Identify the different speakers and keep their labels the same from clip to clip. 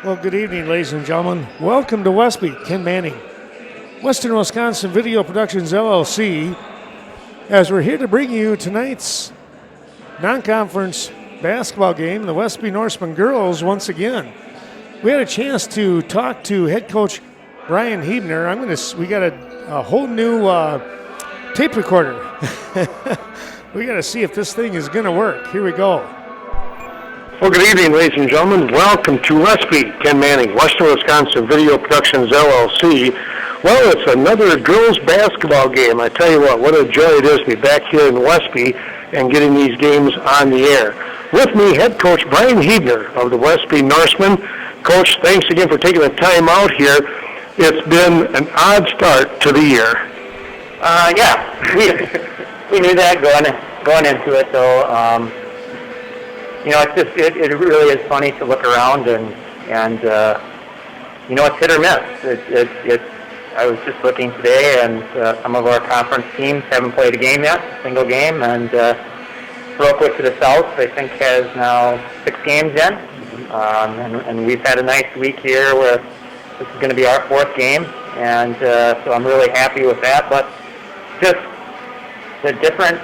Speaker 1: Well, good evening, ladies and gentlemen. Welcome to Westby. Ken Manning, Western Wisconsin Video Productions, LLC, as we're here to bring you tonight's non-conference basketball game, the Westby Norseman girls once again. We had a chance to talk to head coach Brian Hebner. We got a whole new tape recorder. We got to see if this thing is going to work. Here we go.
Speaker 2: Well, good evening, ladies and gentlemen. Welcome to Westby. Ken Manning, Western Wisconsin Video Productions, LLC. Well, it's another girls basketball game. I tell you what a joy it is to be back here in Westby and getting these games on the air. With me, head coach Brian Hebner of the Westby Norsemen. Coach, thanks again for taking the time out here. It's been an odd start to the year.
Speaker 3: We knew that going into it, though. It really is funny to look around and it's hit or miss. I was just looking today, and some of our conference teams haven't played a game yet, a single game, and Crawford to the south, I think, has now 6 games in, and we've had a nice week here where this is going to be our 4th game, and so I'm really happy with that. But just the different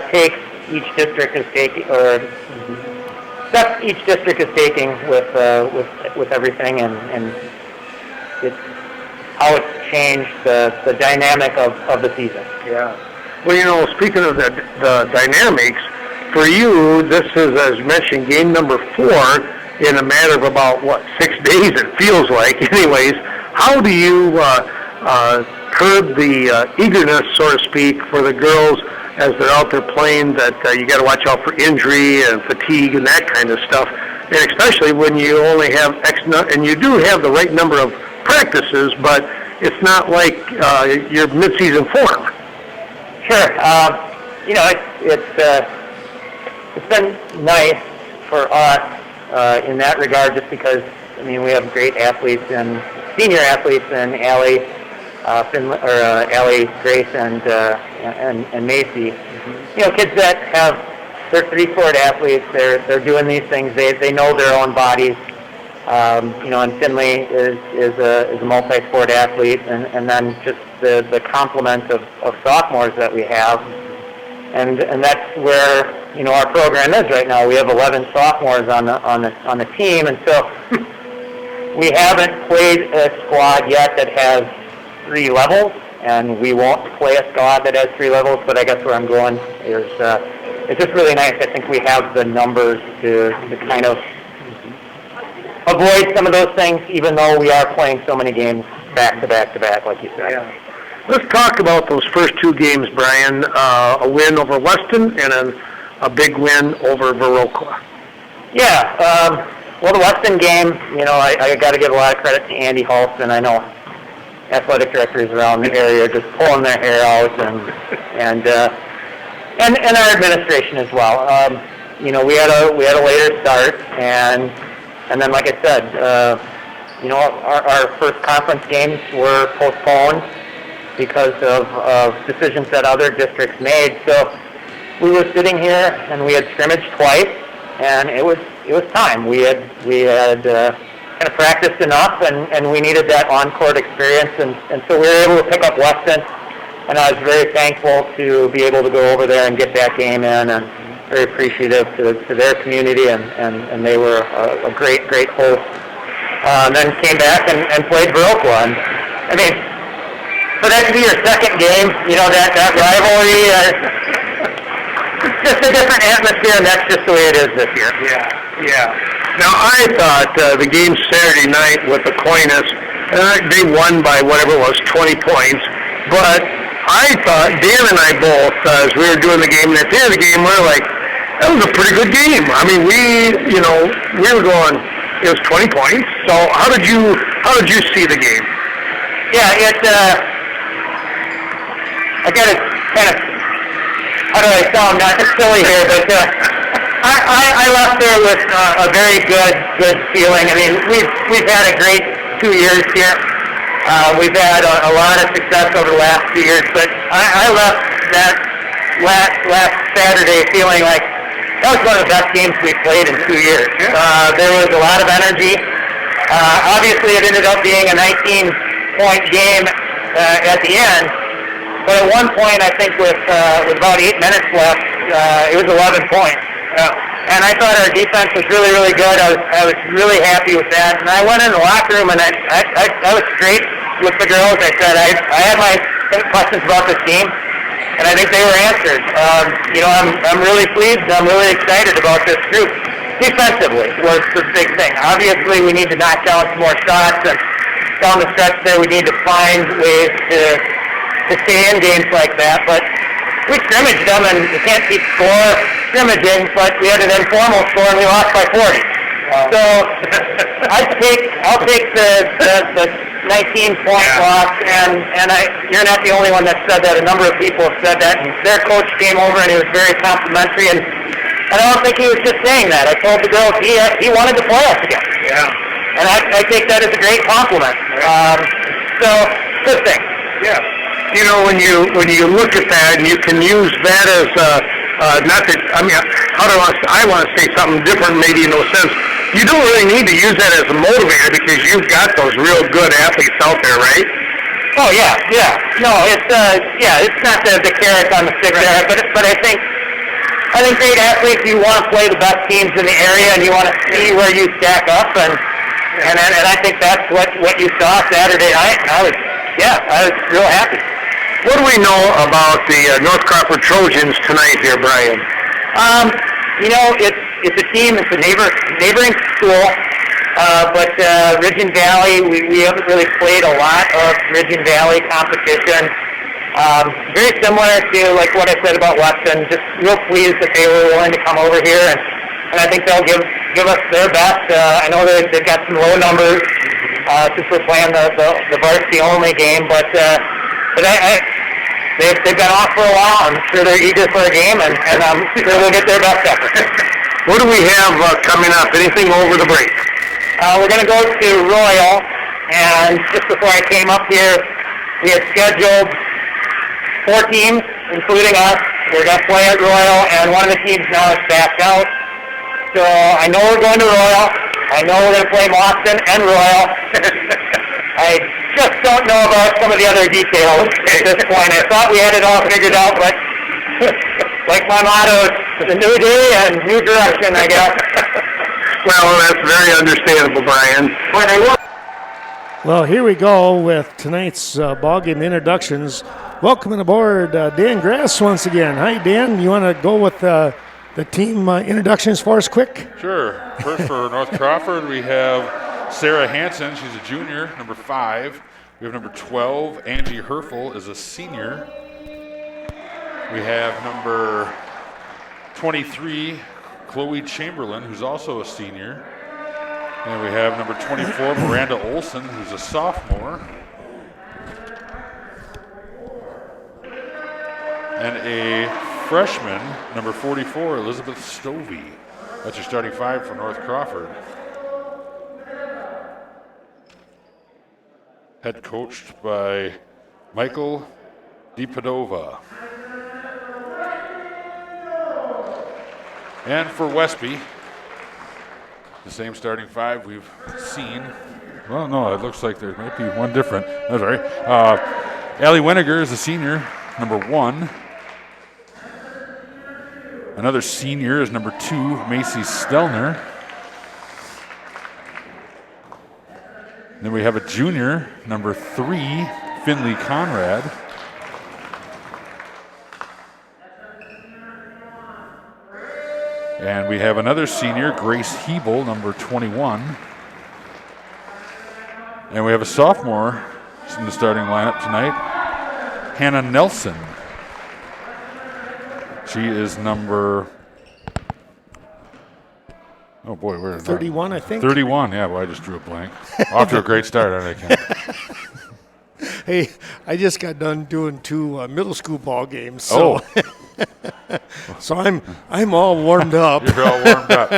Speaker 3: takes each district is taking, or steps each district is taking with everything, and it's how it's changed the dynamic of the season.
Speaker 2: Yeah. Well, speaking of the dynamics, for you, this is, as mentioned, game number 4 in a matter of about, 6 days it feels like. Anyways, how do you curb the eagerness, so to speak, for the girls as they're out there playing, that you got to watch out for injury and fatigue and that kind of stuff, and especially when you only have and you do have the right number of practices, but it's not like your mid-season form.
Speaker 3: Sure. It's been nice for us in that regard, just because we have great athletes and senior athletes in Allie, Allie, Grace, and Macy. Kids that they're 3-sport athletes. They're doing these things. They know their own bodies. And Finley is a multi-sport athlete, and then just the complement of sophomores that we have, and that's where our program is right now. We have 11 sophomores on the team, and so we haven't played a squad yet that has 3 levels, and we won't play a squad that has 3 levels. But I guess where I'm going is it's just really nice. I think we have the numbers to kind of avoid some of those things, even though we are playing so many games back to back to back, like you said.
Speaker 2: Yeah. Let's talk about those first 2 games, Brian. A win over Weston and a big win over Viroqua.
Speaker 3: Yeah. Well, the Weston game, I got to give a lot of credit to Andy Halston. I know athletic directors around the area are just pulling their hair out, and our administration as well. We had a later start, and then, like I said, our first conference games were postponed because of decisions that other districts made. So we were sitting here, and we had scrimmaged twice, and it was time. We had kind of practiced enough, and we needed that on-court experience, and so we were able to pick up Weston, and I was very thankful to be able to go over there and get that game in, and very appreciative to their community, and they were a great host. And then came back and played Viroqua. And for that to be your second game, that rivalry, it's just a different atmosphere, and that's just the way it is this year.
Speaker 2: Yeah. Now, I thought the game Saturday night with Aquinas, they won by whatever it was, 20 points, but I thought, Dan and I both, as we were doing the game, and at the end of the game, we were like, that was a pretty good game. We were going, it was 20 points. So how did you see the game?
Speaker 3: Yeah, I got to kind of, how do I sound, not silly here, but I left there with a very good feeling. We've had a great 2 years here. We've had a lot of success over the last 2 years, but I left that last Saturday feeling like that was one of the best games we played in 2 years. There was a lot of energy. Obviously, it ended up being a 19-point game at the end. But at one point, I think with about 8 minutes left, it was 11 points. And I thought our defense was really, really good. I was really happy with that. And I went in the locker room, and I was straight with the girls. I said I had my questions about this team, and I think they were answered. I'm really pleased. I'm really excited about this group. Defensively was the big thing. Obviously, we need to knock down some more shots, and down the stretch there, we need to find ways to stay in games like that. But we scrimmaged them, and you can't keep score scrimmaging, but we had an informal score, and we lost by 40. So I'll take the 19-point loss, and you're not the only one that said that. A number of people have said that, and their coach came over, and he was very complimentary, and I don't think he was just saying that. I told the girls he wanted to play us again. Yeah. And I take that as a great compliment. So, good thing.
Speaker 2: Yeah. You know, when you look at that, and you can use that as I want to say something different, maybe in no sense. You don't really need to use that as a motivator because you've got those real good athletes out there, right?
Speaker 3: Oh yeah. No, it's not the carrot on the stick there, but I think great athletes, you want to play the best teams in the area, and you want to see where you stack up, and I think that's what you saw Saturday night. And I was real happy.
Speaker 2: What do we know about the North Crawford Trojans tonight here, Brian?
Speaker 3: It's a team. It's a neighboring school, but Ridge and Valley, we haven't really played a lot of Ridge and Valley competition. Very similar to like what I said about Weston. Just real pleased that they were willing to come over here, and I think they'll give us their best. I know they've got some low numbers since we're playing the varsity only game, but they've been off for a while. I'm sure they're eager for a game, and I'm sure they'll get their best effort.
Speaker 2: What do we have coming up? Anything over the break?
Speaker 3: We're going to go to Royal, and just before I came up here, we had scheduled 4 teams, including us. We're going to play at Royal, and one of the teams now is backed out. So I know we're going to Royal. I know we're going to play Boston and Royal. I just don't know about some of the other details at this point. I thought we had it all figured out, but like my motto, it's a new day and new direction, I guess.
Speaker 2: Well, that's very understandable, Brian.
Speaker 1: Well, here we go with tonight's ballgame introductions. Welcoming aboard Dan Grass once again. Hi, Dan. You want to go with the team introductions for us quick?
Speaker 4: Sure. First for North Crawford, we have Sarah Hansen. She's a junior, number 5. We have number 12, Angie Herfel, is a senior. We have number 23, Chloe Chamberlain, who's also a senior. And we have number 24, Miranda Olson, who's a sophomore. And a freshman, number 44, Elizabeth Stovey. That's your starting 5 for North Crawford. Head coached by Michael DiPadova. And for Westby, the same starting 5 we've seen. Well, no, it looks like there might be one different. Oh, sorry. Allie Weniger is a senior, number 1. Another senior is number 2, Macy Stelner. Then we have a junior, number 3, Finley Conrad. And we have another senior, Grace Hebel, number 21. And we have a sophomore in the starting lineup tonight, Hannah Nelson. She is number, oh boy, where is
Speaker 1: 31, I think.
Speaker 4: 31, yeah, well, I just drew a blank. Off to a great start, aren't I, Ken?
Speaker 1: Hey, I just got done doing 2 middle school ball games, so so I'm all warmed up.
Speaker 4: You're all warmed up.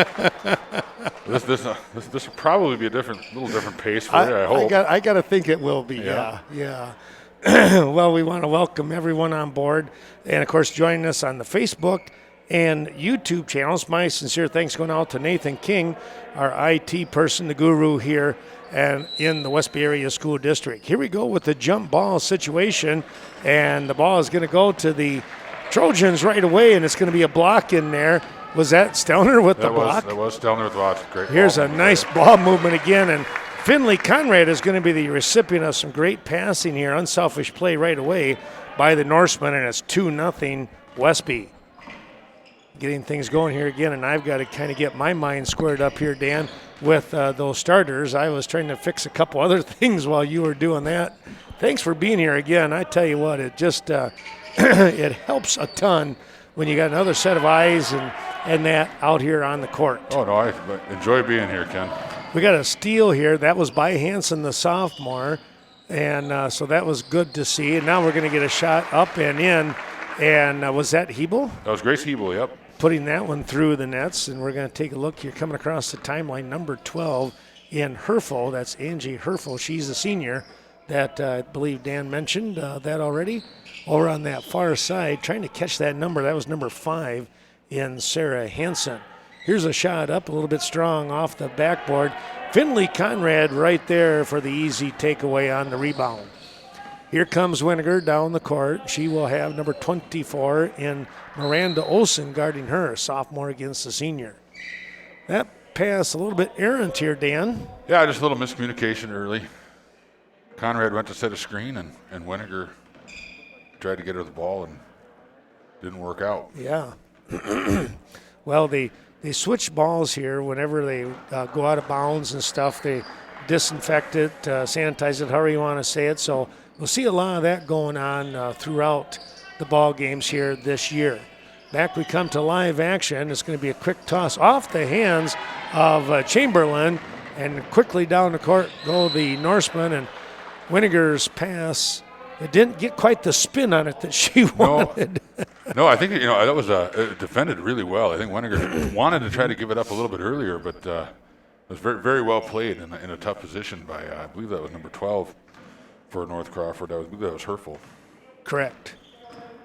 Speaker 4: This will probably be a little different pace for you, I hope.
Speaker 1: I got to think it will be. Yeah. Well, we want to welcome everyone on board, and of course, joining us on the Facebook and YouTube channels. My sincere thanks going out to Nathan King, our IT person, the guru here and in the Westby Area School District. Here we go with the jump ball situation, and the ball is going to go to the Trojans right away, and it's going to be a block in there. Was that Stelner with the block?
Speaker 4: That was Stelner with the block. Great.
Speaker 1: Here's a nice ball movement again, and Finley Conrad is going to be the recipient of some great passing here. Unselfish play right away by the Norseman, and it's 2-0 Westby. Getting things going here again, and I've got to kind of get my mind squared up here, Dan, with those starters. I was trying to fix a couple other things while you were doing that. Thanks for being here again. I tell you what, it just it helps a ton when you got another set of eyes and that out here on the court.
Speaker 4: Oh, no, I enjoy being here, Ken.
Speaker 1: We got a steal here. That was by Hansen, the sophomore, and so that was good to see. And now we're going to get a shot up and in. And was that Hebel?
Speaker 4: That was Grace Hebel, yep.
Speaker 1: Putting that one through the nets, and we're going to take a look here. Coming across the timeline, number 12 in Herfel. That's Angie Herfel. She's a senior that I believe Dan mentioned that already. Over on that far side, trying to catch that number. That was number 5 in Sarah Hansen. Here's a shot up, a little bit strong off the backboard. Finley Conrad right there for the easy takeaway on the rebound. Here comes Winiger down the court. She will have number 24 in Miranda Olsen guarding her, sophomore against the senior. That pass a little bit errant here, Dan.
Speaker 4: Yeah, just a little miscommunication early. Conrad went to set a screen, and Winiger tried to get her the ball and didn't work out.
Speaker 1: Yeah. Well, they switch balls here whenever they go out of bounds and stuff. They disinfect it, sanitize it, however you want to say it. So we'll see a lot of that going on throughout the ball games here this year. Back we come to live action. It's going to be a quick toss off the hands of Chamberlain, and quickly down the court go the Norseman, and Winiger's pass, it didn't get quite the spin on it that she wanted.
Speaker 4: No, I think that was defended really well. I think Winiger wanted to try to give it up a little bit earlier, but it was very, very well played in a tough position by, I believe that was number 12 for North Crawford. I believe that was Herfel.
Speaker 1: Correct.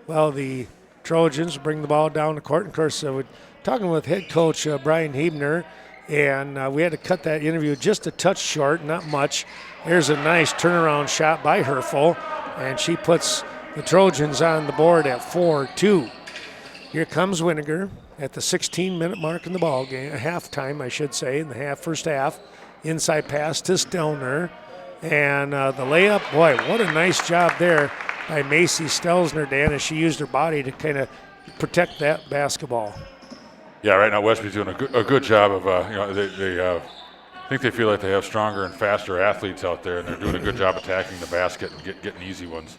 Speaker 1: Well, the Trojans bring the ball down the court. Of course, we're talking with head coach Brian Hebner, and we had to cut that interview just a touch short, not much. There's a nice turnaround shot by Herfel, and she puts the Trojans on the board at 4-2. Here comes Winiger at the 16-minute mark in the ball game, halftime, I should say, in the first half. Inside pass to Stelner, and the layup. Boy, what a nice job there by Macy Stelzner, Dan, as she used her body to kind of protect that basketball.
Speaker 4: Yeah, right now Westby's doing a good job of they I think they feel like they have stronger and faster athletes out there, and they're doing a good job attacking the basket and getting easy ones.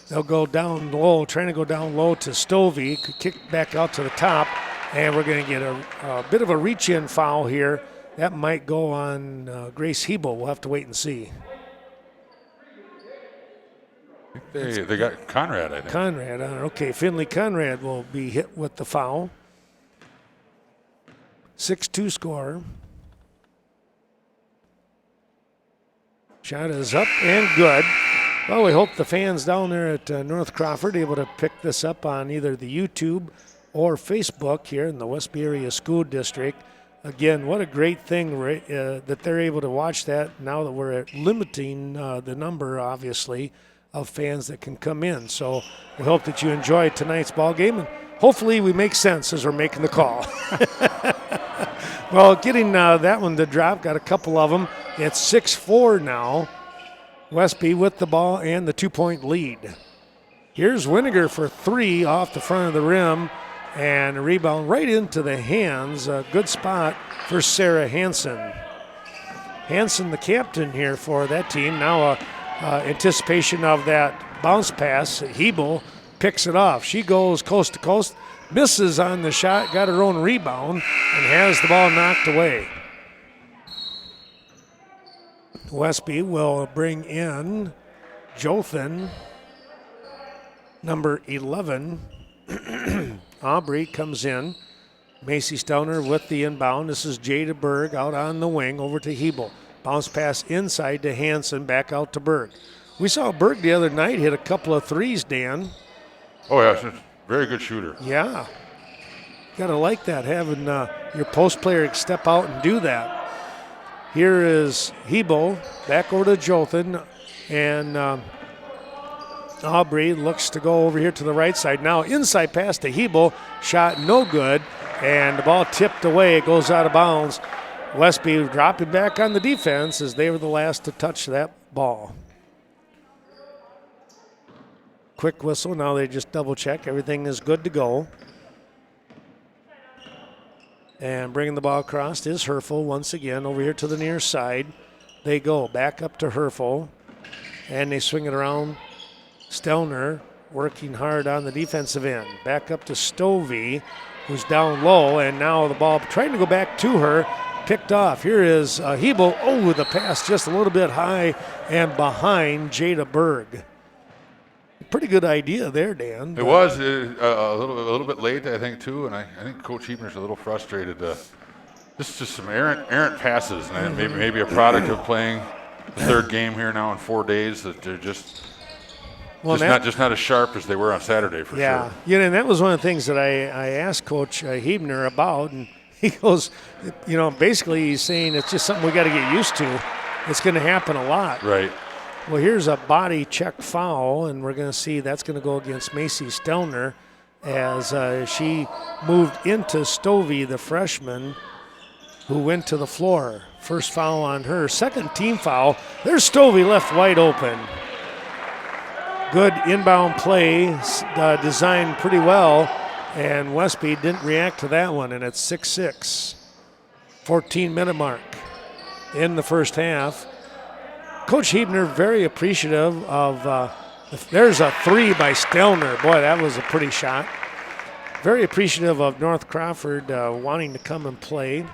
Speaker 1: They'll go down low, trying to go down low to Stovey, could kick back out to the top, and we're going to get a bit of a reach-in foul here. That might go on Grace Hebel. We'll have to wait and see.
Speaker 4: I think they got Conrad, I think.
Speaker 1: Conrad on it. Okay, Finley Conrad will be hit with the foul. 6-2 score. Shot is up and good. Well, we hope the fans down there at North Crawford are able to pick this up on either the YouTube or Facebook here in the Westby Area School District. Again, what a great thing that they're able to watch that now that we're limiting the number, obviously, of fans that can come in. So we hope that you enjoy tonight's ball game, and hopefully we make sense as we're making the call. Well, getting that one to drop, got a couple of them. It's 6-4 now. Westby with the ball and the 2-point lead. Here's Winiger for 3 off the front of the rim, and a rebound right into the hands. A good spot for Sarah Hansen. Hansen, the captain here for that team. Now anticipation of that bounce pass. Hebel picks it off. She goes coast to coast, misses on the shot, got her own rebound, and has the ball knocked away. Westby will bring in Jothan, number 11. Aubrey comes in. Macy Stelner with the inbound. This is Jada Berg out on the wing over to Hebel. Bounce pass inside to Hansen, back out to Berg. We saw Berg the other night hit a couple of threes, Dan.
Speaker 4: Oh, yeah, she's a very good shooter.
Speaker 1: Yeah. Got to like that, having your post player step out and do that. Here is Hebo back over to Jothan, and Aubrey looks to go over here to the right side. Now inside pass to Hebo, shot no good, and the ball tipped away. It goes out of bounds. Westby dropping back on the defense as they were the last to touch that ball. Quick whistle. Now they just double check. Everything is good to go. And bringing the ball across is Herfel once again over here to the near side. They go back up to Herfel, and they swing it around. Stelner working hard on the defensive end. Back up to Stovey, who's down low, and now the ball trying to go back to her. Picked off. Here is Hebo. Oh, the pass just a little bit high and behind Jada Berg. Pretty good idea there, Dan.
Speaker 4: It was a little bit late, I think, too, and I think Coach Hebner's a little frustrated. Just some errant passes, and maybe a product of playing the third game here now in 4 days. That they're just not as sharp as they were on Saturday for sure.
Speaker 1: Yeah, and that was one of the things that I asked Coach Hebner about, and he goes, basically he's saying it's just something we got to get used to. It's going to happen a lot.
Speaker 4: Right.
Speaker 1: Well, here's a body check foul, and we're going to see that's going to go against Macy Stelner as she moved into Stovey, the freshman, who went to the floor. First foul on her. Second team foul. There's Stovey left wide open. Good inbound play, designed pretty well, and Westby didn't react to that one, and it's 6-6. 14-minute mark in the first half. Coach Hebner very appreciative of, there's a three by Stelner. Boy, that was a pretty shot. Very appreciative of North Crawford wanting to come and play.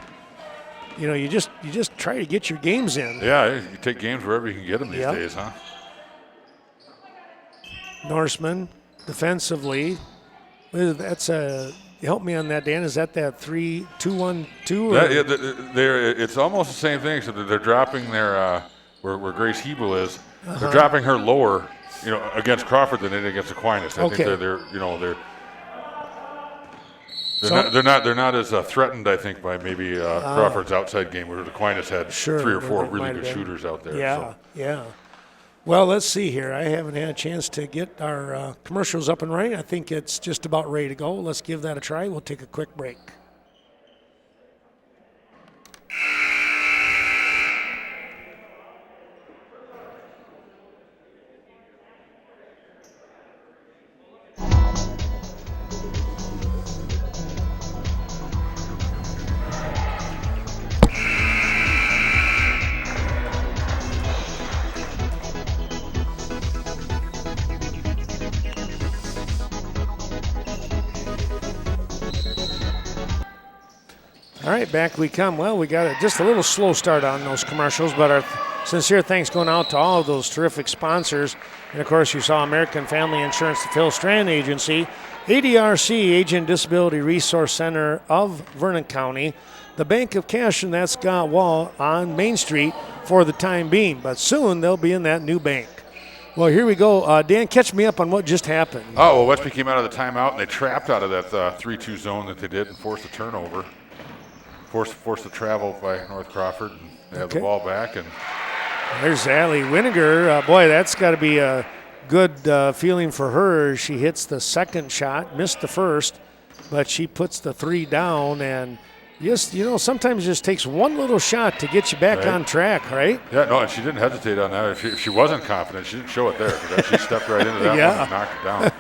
Speaker 1: You just try to get your games in.
Speaker 4: Yeah, you take games wherever you can get them these days, huh?
Speaker 1: Norseman defensively. That's help me on that, Dan. Is that 3-2-1-2?
Speaker 4: It's almost the same thing. So they're dropping their where Grace Hebel is. They're dropping her lower, against Crawford than they did against Aquinas. I think they're not as threatened, I think, by maybe Crawford's outside game where Aquinas had 3 or 4 really good shooters out there.
Speaker 1: Yeah. Well, let's see here. I haven't had a chance to get our commercials up and running. I think it's just about ready to go. Let's give that a try. We'll take a quick break. All right, back we come. Well, we got just a little slow start on those commercials, but our sincere thanks going out to all of those terrific sponsors. And, of course, you saw American Family Insurance, the Phil Strand Agency, ADRC, Agent Disability Resource Center of Vernon County, the Bank of Cash, and that's Scott Wall on Main Street for the time being. But soon they'll be in that new bank. Well, here we go. Dan, catch me up on what just happened.
Speaker 4: Oh, well, Westby came out of the timeout, and they trapped out of that 3-2 zone that they did and forced a turnover. Forced the travel by North Crawford, and they have the ball back. And
Speaker 1: there's Allie Winiger. Boy, that's got to be a good feeling for her. She hits the second shot, missed the first, but she puts the 3 down. And just, sometimes it just takes one little shot to get you back on track, right?
Speaker 4: Yeah, no, and she didn't hesitate on that. If she wasn't confident, she didn't show it there, because she stepped right into that one and knocked it down.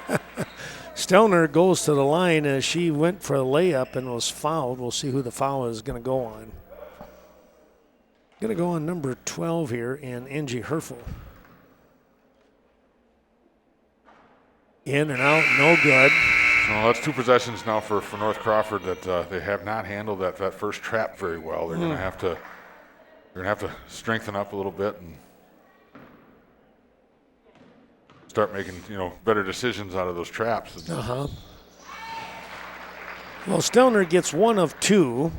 Speaker 1: Stelner goes to the line as she went for a layup and was fouled. We'll see who the foul is going to go on. Going to go on number 12 here, and Angie Herfel. In and out, no good.
Speaker 4: Well, that's 2 possessions now for North Crawford that they have not handled that first trap very well. They're going to have to strengthen up a little bit and start making better decisions out of those traps.
Speaker 1: Well, Stelner gets 1 of 2.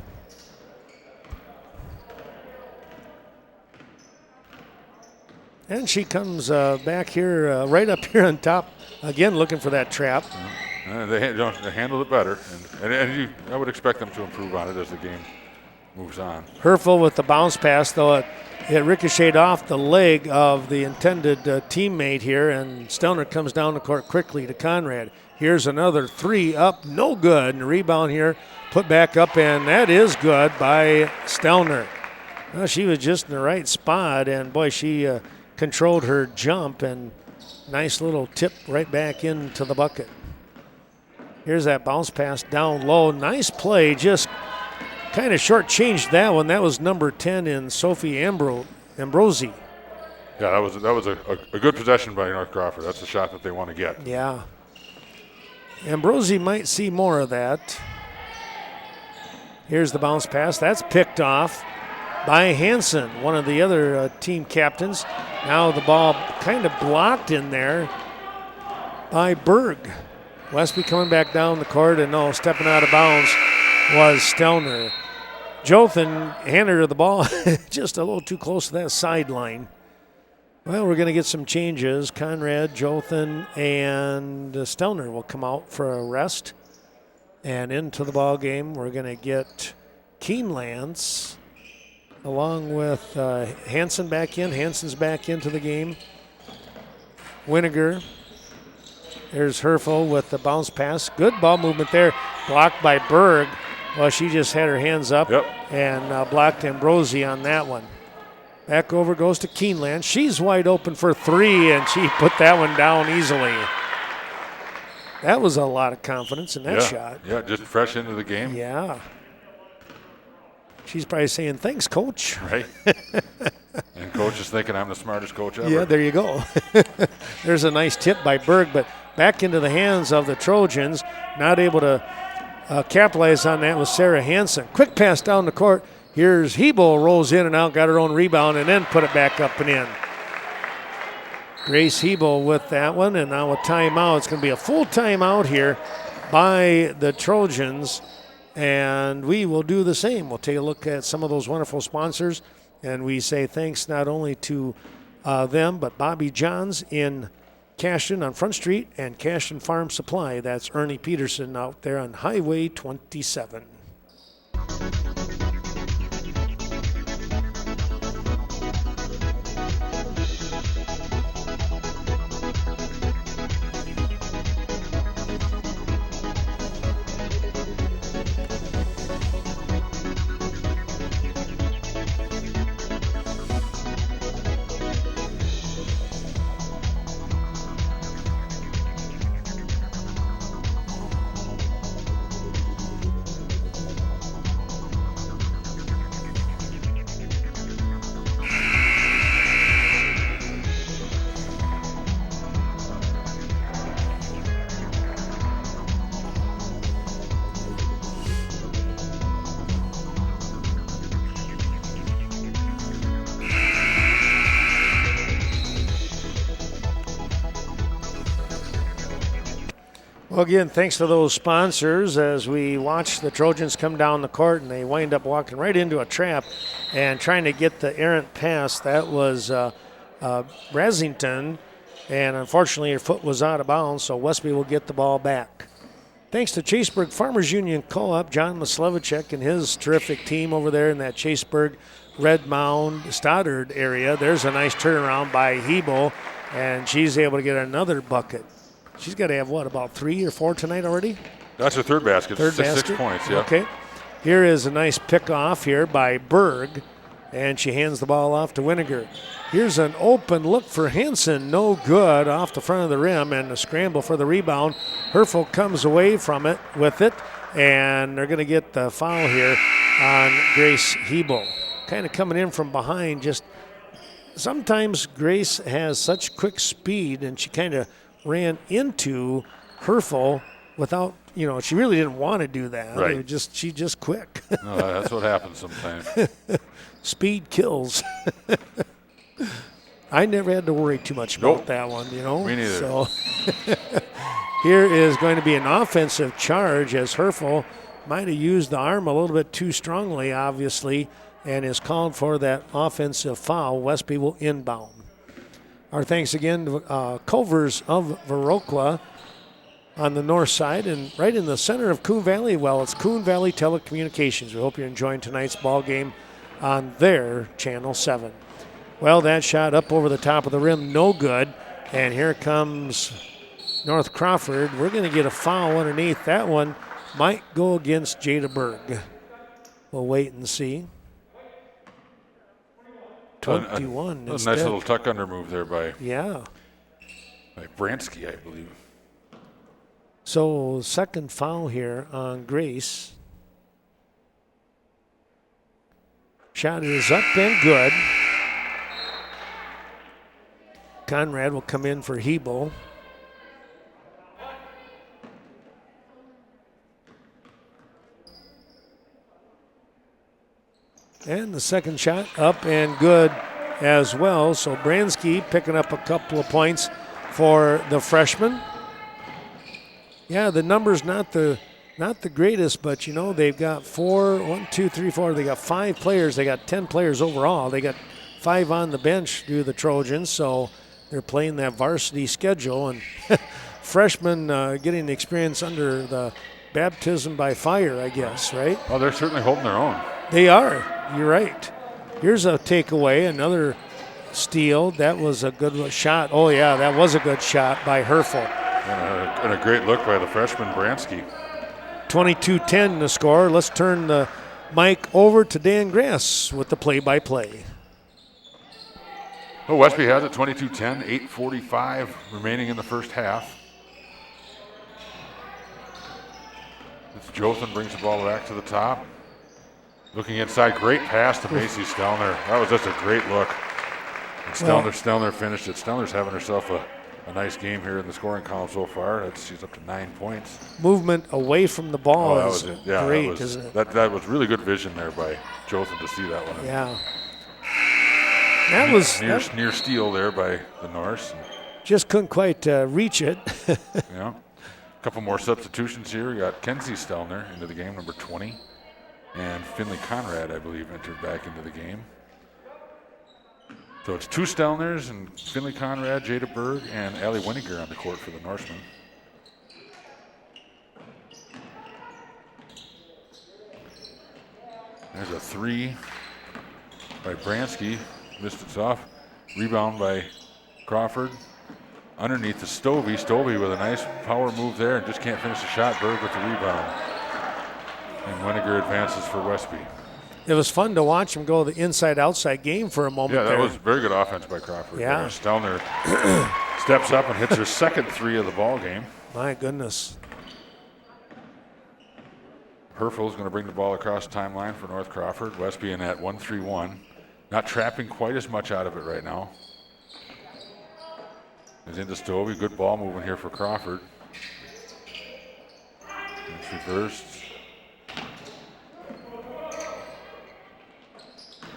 Speaker 1: And she comes back here, right up here on top, again looking for that trap.
Speaker 4: They handled it better, and I would expect them to improve on it as the game moves on.
Speaker 1: Herfel with the bounce pass, though it ricocheted off the leg of the intended teammate here, and Stelner comes down the court quickly to Conrad. Here's another three up, no good, and the rebound here put back up, and that is good by Stelner. Well, she was just in the right spot, and boy, she controlled her jump, and nice little tip right back into the bucket. Here's that bounce pass down low. Nice play, just kind of shortchanged that one. That was number 10 in Sophie Ambrosi.
Speaker 4: Yeah, that was a good possession by North Crawford. That's the shot that they want to get.
Speaker 1: Yeah. Ambrosi might see more of that. Here's the bounce pass. That's picked off by Hansen, one of the other team captains. Now the ball kind of blocked in there by Berg. Westby coming back down the court, and no, stepping out of bounds was Stelner. Jothan handed her the ball just a little too close to that sideline. Well, we're going to get some changes. Conrad, Jothan, and Stelner will come out for a rest. And into the ball game, we're going to get Keenlance along with Hansen back in. Hansen's back into the game. Winiger. There's Herfel with the bounce pass. Good ball movement there. Blocked by Berg. Well, she just had her hands up and blocked Ambrosi on that one. Back over goes to Keeneland. She's wide open for three, and she put that one down easily. That was a lot of confidence in that shot.
Speaker 4: Yeah, just fresh into the game.
Speaker 1: Yeah. She's probably saying, thanks, Coach.
Speaker 4: Right. And Coach is thinking I'm the smartest coach ever.
Speaker 1: Yeah, there you go. There's a nice tip by Berg, but back into the hands of the Trojans. Not able to capitalize on that was Sarah Hansen. Quick pass down the court. Here's Hebel, rolls in and out, got her own rebound, and then put it back up and in. Grace Hebel with that one, and now a timeout. It's going to be a full timeout here by the Trojans, and we will do the same. We'll take a look at some of those wonderful sponsors, and we say thanks not only to them, but Bobby Johns in Cashton on Front Street and Cashton Farm Supply. That's Ernie Peterson out there on Highway 27. Well, again, thanks to those sponsors as we watch the Trojans come down the court, and they wind up walking right into a trap and trying to get the errant pass. That was Brasington, and unfortunately her foot was out of bounds, so Westby will get the ball back. Thanks to Chaseburg Farmers Union Co-op, John Maslevicek and his terrific team over there in that Chaseburg, Red Mound, Stoddard area. There's a nice turnaround by Hebel, and she's able to get another bucket. She's got to have, about 3 or 4 tonight already?
Speaker 4: That's her third basket.
Speaker 1: Third basket?
Speaker 4: 6 points, yeah.
Speaker 1: Okay. Here is a nice pick-off here by Berg, and she hands the ball off to Winiger. Here's an open look for Hansen. No good off the front of the rim, and a scramble for the rebound. Herfel comes away from it with it, and they're going to get the foul here on Grace Hebel. Kind of coming in from behind. Just sometimes Grace has such quick speed, and she kind of ran into Herfel without, she really didn't want to do that.
Speaker 4: Right.
Speaker 1: She's just quick.
Speaker 4: No, that's what happens sometimes.
Speaker 1: Speed kills. I never had to worry too much about that one,
Speaker 4: Me neither.
Speaker 1: So here is going to be an offensive charge as Herfel might have used the arm a little bit too strongly, obviously, and is called for that offensive foul. Westby will inbound. Our thanks again to Culver's of Viroqua on the north side and right in the center of Coon Valley. Well, it's Coon Valley Telecommunications. We hope you're enjoying tonight's ball game on their Channel 7. Well, that shot up over the top of the rim, no good. And here comes North Crawford. We're going to get a foul underneath. That one might go against Jada Berg. We'll wait and see. 21
Speaker 4: a
Speaker 1: instead.
Speaker 4: nice little tuck under move there by Bransky, I believe.
Speaker 1: So second foul here on Grace. Shot is up and good. Conrad will come in for Hebo. And the second shot up and good as well. So Bransky picking up a couple of points for the freshman. Yeah, the number's not the greatest, but you know, they've got 4, 1, 2, 3, 4. They got 5 players. They got 10 players overall. They got 5 on the bench due to the Trojans, so they're playing that varsity schedule. And freshmen getting experience under the baptism by fire, I guess, right?
Speaker 4: Well, they're certainly holding their own.
Speaker 1: They are. You're right. Here's a takeaway, another steal. That was a good shot. Oh, yeah, that was a good shot by Herfel.
Speaker 4: And a great look by the freshman Bransky.
Speaker 1: 22-10 the score. Let's turn the mic over to Dan Grass with the play-by-play.
Speaker 4: Well, Westby has it 22-10, 8:45 remaining in the first half. Jothan brings the ball back to the top. Looking inside, great pass to Macy Stelner. That was just a great look. And Stelner finished it. Stelner's having herself a nice game here in the scoring column so far. She's up to 9 points.
Speaker 1: Movement away from the ball is great,
Speaker 4: that was,
Speaker 1: isn't it?
Speaker 4: That was really good vision there by Jothan to see that one.
Speaker 1: Yeah. That was
Speaker 4: near steal there by the Norse.
Speaker 1: Just couldn't quite reach it.
Speaker 4: Yeah. A couple more substitutions here. We got Kenzie Stelner into the game, number 20. And Finley Conrad, I believe, entered back into the game. So it's 2 Stelners and Finley Conrad, Jada Berg, and Allie Winiger on the court for the Norsemen. There's a 3 by Bransky. Missed it off. Rebound by Crawford. Underneath the Stovey. Stovey with a nice power move there and just can't finish the shot. Berg with the rebound. And Winiger advances for Westby.
Speaker 1: It was fun to watch him go the inside-outside game for a moment.
Speaker 4: Yeah, that
Speaker 1: there.
Speaker 4: was very good offense by Crawford.
Speaker 1: Yeah.
Speaker 4: Stelner steps up and hits her second 3 of the ball game.
Speaker 1: My goodness.
Speaker 4: Herfel's going to bring the ball across the timeline for North Crawford. Westby in at 1-3-1. Not trapping quite as much out of it right now. Is into Stovey. Good ball movement here for Crawford. It's reversed.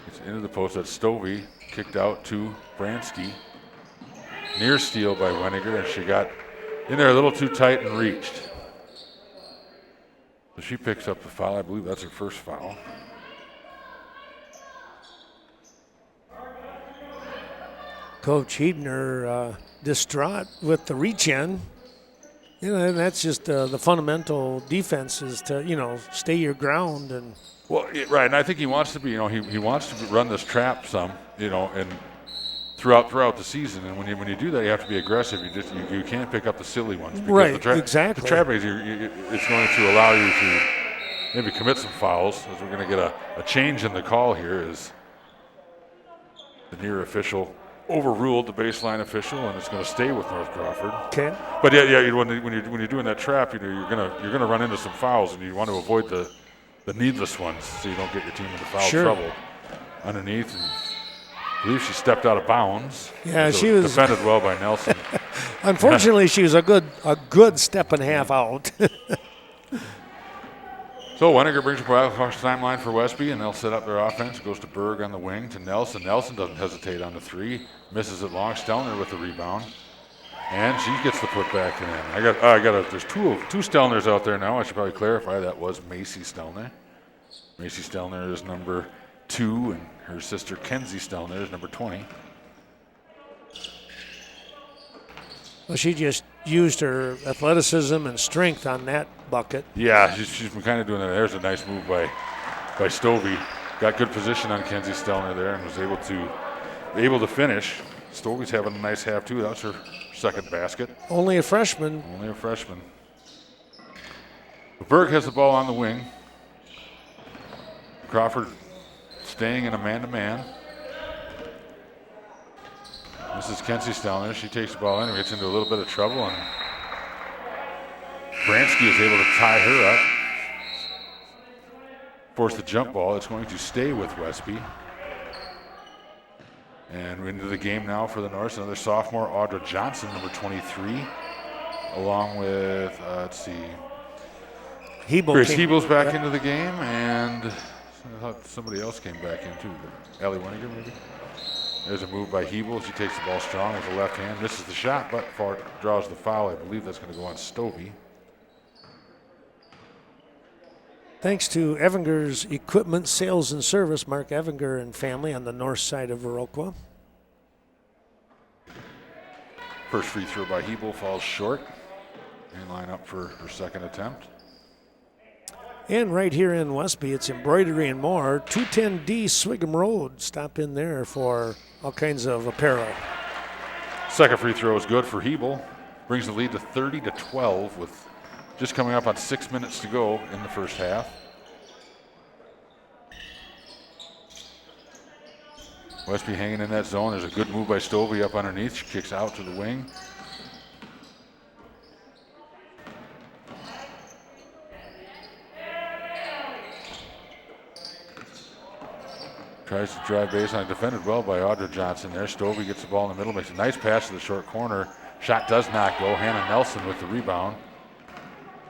Speaker 4: It's into the post. That's Stovey. Kicked out to Bransky. Near steal by Winiger, and she got in there a little too tight and reached. So she picks up the foul. I believe that's her first foul.
Speaker 1: Coach Hedner distraught with the reach-in. You know, and that's just the fundamental defense is to, stay your ground. And
Speaker 4: Well, right, and I think he wants to be, he wants to run this trap some, and throughout the season. And when you do that, you have to be aggressive. You can't pick up the silly ones. Because
Speaker 1: right, exactly.
Speaker 4: The trap is it's going to allow you to maybe commit some fouls. As we're going to get a change in the call here is the near official overruled the baseline official, and it's going to stay with North Crawford.
Speaker 1: Okay.
Speaker 4: But yeah, when you're doing that trap, you're gonna run into some fouls, and you want to avoid the needless ones, so you don't get your team into foul trouble. Underneath, and I believe she stepped out of bounds.
Speaker 1: Yeah,
Speaker 4: so
Speaker 1: she was
Speaker 4: defended well by Nelson.
Speaker 1: Unfortunately, she was a good step and a half out.
Speaker 4: So Winiger brings the ball across the timeline for Westby, and they'll set up their offense. Goes to Berg on the wing to Nelson. Nelson doesn't hesitate on the 3. Misses it long. Stelner with the rebound. And she gets the putback in. There's two Stelners out there now. I should probably clarify that was Macy Stelner. Macy Stelner is number 2, and her sister Kenzie Stelner is number 20.
Speaker 1: Well, she just used her athleticism and strength on that bucket.
Speaker 4: Yeah, she's been kind of doing that. There's a nice move by Stovey. Got good position on Kenzie Stelner there and was able to finish. Stovey's having a nice half too. That was her second basket.
Speaker 1: Only a freshman.
Speaker 4: Berg has the ball on the wing. Crawford staying in a man-to-man. This is Kenzie Stelner. She takes the ball in and gets into a little bit of trouble, and Bransky is able to tie her up. Force the jump ball. It's going to stay with Westby. And we're into the game now for the Norse. Another sophomore, Audra Johnson, number 23, along with, Grace Hebel's back into the game, and I thought somebody else came back in too. Allie Weniger, maybe? There's a move by Hebel. She takes the ball strong with the left hand, misses the shot, but draws the foul. I believe that's going to go on Stovey.
Speaker 1: Thanks to Evinger's Equipment Sales and Service, Mark Evinger and family on the north side of Viroqua.
Speaker 4: First free throw by Hebel falls short. And line up for her second attempt.
Speaker 1: And right here in Westby, it's Embroidery and More, 210D Swigum Road. Stop in there for all kinds of apparel.
Speaker 4: Second free throw is good for Hebel. Brings the lead to 30-12 with just coming up on 6 minutes to go in the first half. Westby hanging in that zone. There's a good move by Stovey up underneath. She kicks out to the wing. Tries to drive baseline, defended well by Audra Johnson there. Stovey gets the ball in the middle, makes a nice pass to the short corner. Shot does not go. Hannah Nelson with the rebound.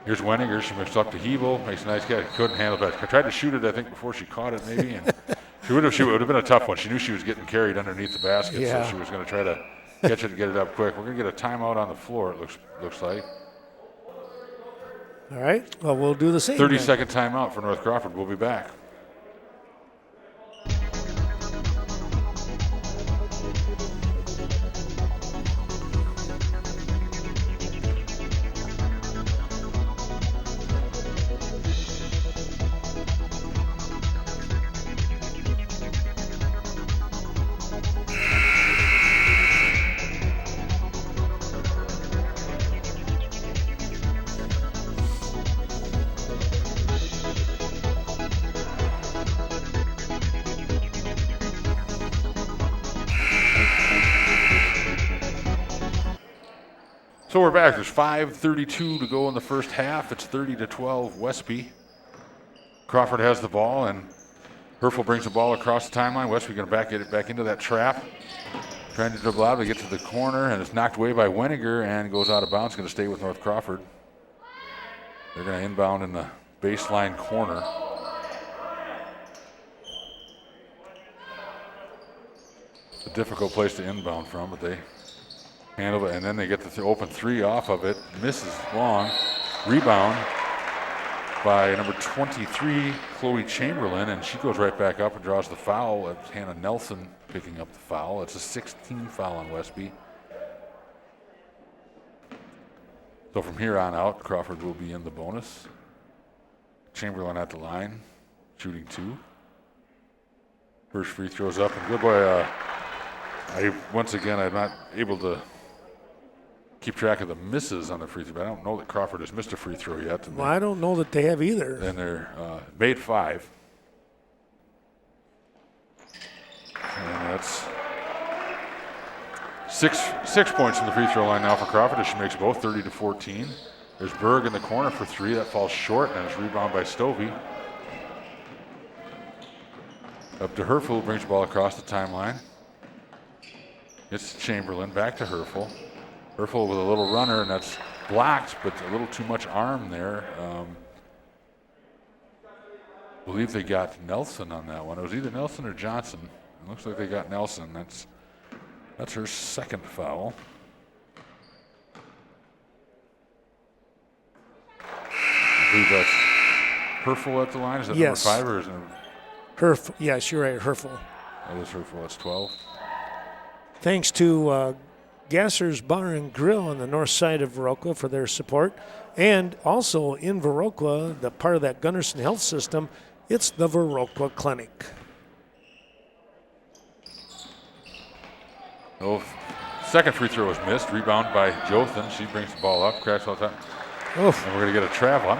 Speaker 4: Here's Weniger. She moves up to Hebel, makes a nice catch. Couldn't handle that. Tried to shoot it, I think, before she caught it maybe. And it would have been a tough one. She knew she was getting carried underneath the basket, so she was going to try to catch it and get it up quick. We're going to get a timeout on the floor, it looks like.
Speaker 1: All right, well, we'll do the same.
Speaker 4: 30-second timeout for North Crawford. We'll be back. So we're back. There's 5:32 to go in the first half. It's 30-12 Westby. Crawford has the ball, and Herfel brings the ball across the timeline. Westby going to get it back into that trap. Trying to dribble out to get to the corner, and it's knocked away by Weniger and goes out of bounds. Going to stay with North Crawford. They're going to inbound in the baseline corner. It's a difficult place to inbound from, but they handle it, and then they get the open three off of it. Misses long. Rebound by number 23, Chloe Chamberlain, and she goes right back up and draws the foul. It's Hannah Nelson picking up the foul. It's a 16 foul on Westby. So from here on out, Crawford will be in the bonus. Chamberlain at the line, shooting two. First free throws up, and good boy. I'm not able to keep track of the misses on the free throw, but I don't know that Crawford has missed a free throw yet.
Speaker 1: Well, I don't know that they have either.
Speaker 4: And they're made 5. And that's six points from the free throw line now for Crawford as she makes both 30-14. There's Berg in the corner for 3. That falls short, and it's rebounded by Stovey. Up to Herfel, brings the ball across the timeline. It's Chamberlain, back to Herfel. Herfel with a little runner, and that's blocked, but a little too much arm there. I believe they got Nelson on that one. It was either Nelson or Johnson. It looks like they got Nelson. That's her second foul. I believe that's Herfel at the line. Is that number 5 or is it?
Speaker 1: Yes, you're right, Herfel.
Speaker 4: That is Herfel. That's 12.
Speaker 1: Thanks to Gasser's Bar and Grill on the north side of Viroqua for their support. And also in Viroqua, the part of that Gunderson Health System, it's the Viroqua Clinic.
Speaker 4: Oh, second free throw was missed. Rebound by Jothan. She brings the ball up, cracks all the time.
Speaker 1: Oof.
Speaker 4: And we're going to get a travel.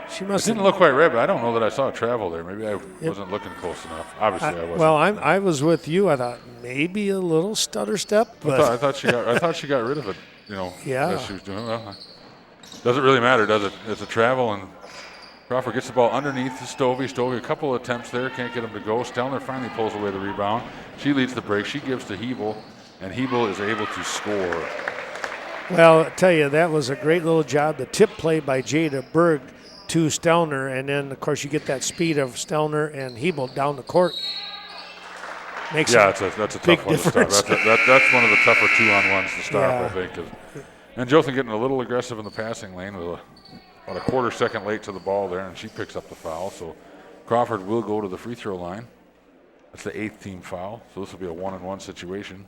Speaker 1: She
Speaker 4: It
Speaker 1: must
Speaker 4: didn't look quite right, but I don't know that I saw a travel there. Maybe I wasn't looking close enough. Obviously, I wasn't.
Speaker 1: Well, I was with you. I thought maybe a little stutter step, but
Speaker 4: I thought she got rid of it.
Speaker 1: Yeah.
Speaker 4: As she was doing. Well, doesn't really matter, does it? It's a travel, and Crawford gets the ball underneath to Stovey. Stovey, a couple of attempts there, can't get him to go. Stelner finally pulls away the rebound. She leads the break. She gives to Hebel, and Hebel is able to score.
Speaker 1: Well, I tell you, that was a great little job. The tip play by Jada Berg to Stelner, and then, of course, you get that speed of Stelner and Hebel down the court. Makes
Speaker 4: that's a tough
Speaker 1: big
Speaker 4: one
Speaker 1: difference.
Speaker 4: to stop. That's one of the tougher 2-on-1s to stop,
Speaker 1: Yeah.
Speaker 4: I think. And Jothan getting a little aggressive in the passing lane with about a quarter second late to the ball there, and she picks up the foul. So Crawford will go to the free throw line. That's the 8th team foul, so this will be a 1-on-1 situation.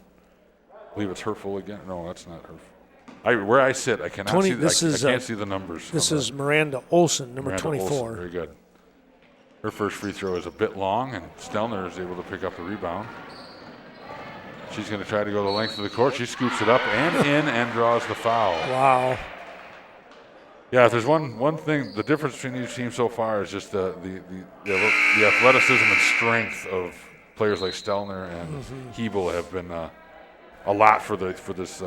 Speaker 4: I believe it's Herfel again. No, that's not Herfel. Where I sit, I cannot see. I can't see the numbers.
Speaker 1: This is Miranda Olson, number
Speaker 4: Miranda
Speaker 1: 24.
Speaker 4: Olsen, very good. Her first free throw is a bit long, and Stelner is able to pick up the rebound. She's going to try to go the length of the court. She scoops it up and in and draws the foul.
Speaker 1: Wow.
Speaker 4: Yeah, if there's one thing, the difference between these teams so far is just the athleticism and strength of players like Stelner and Hebel have been a lot for this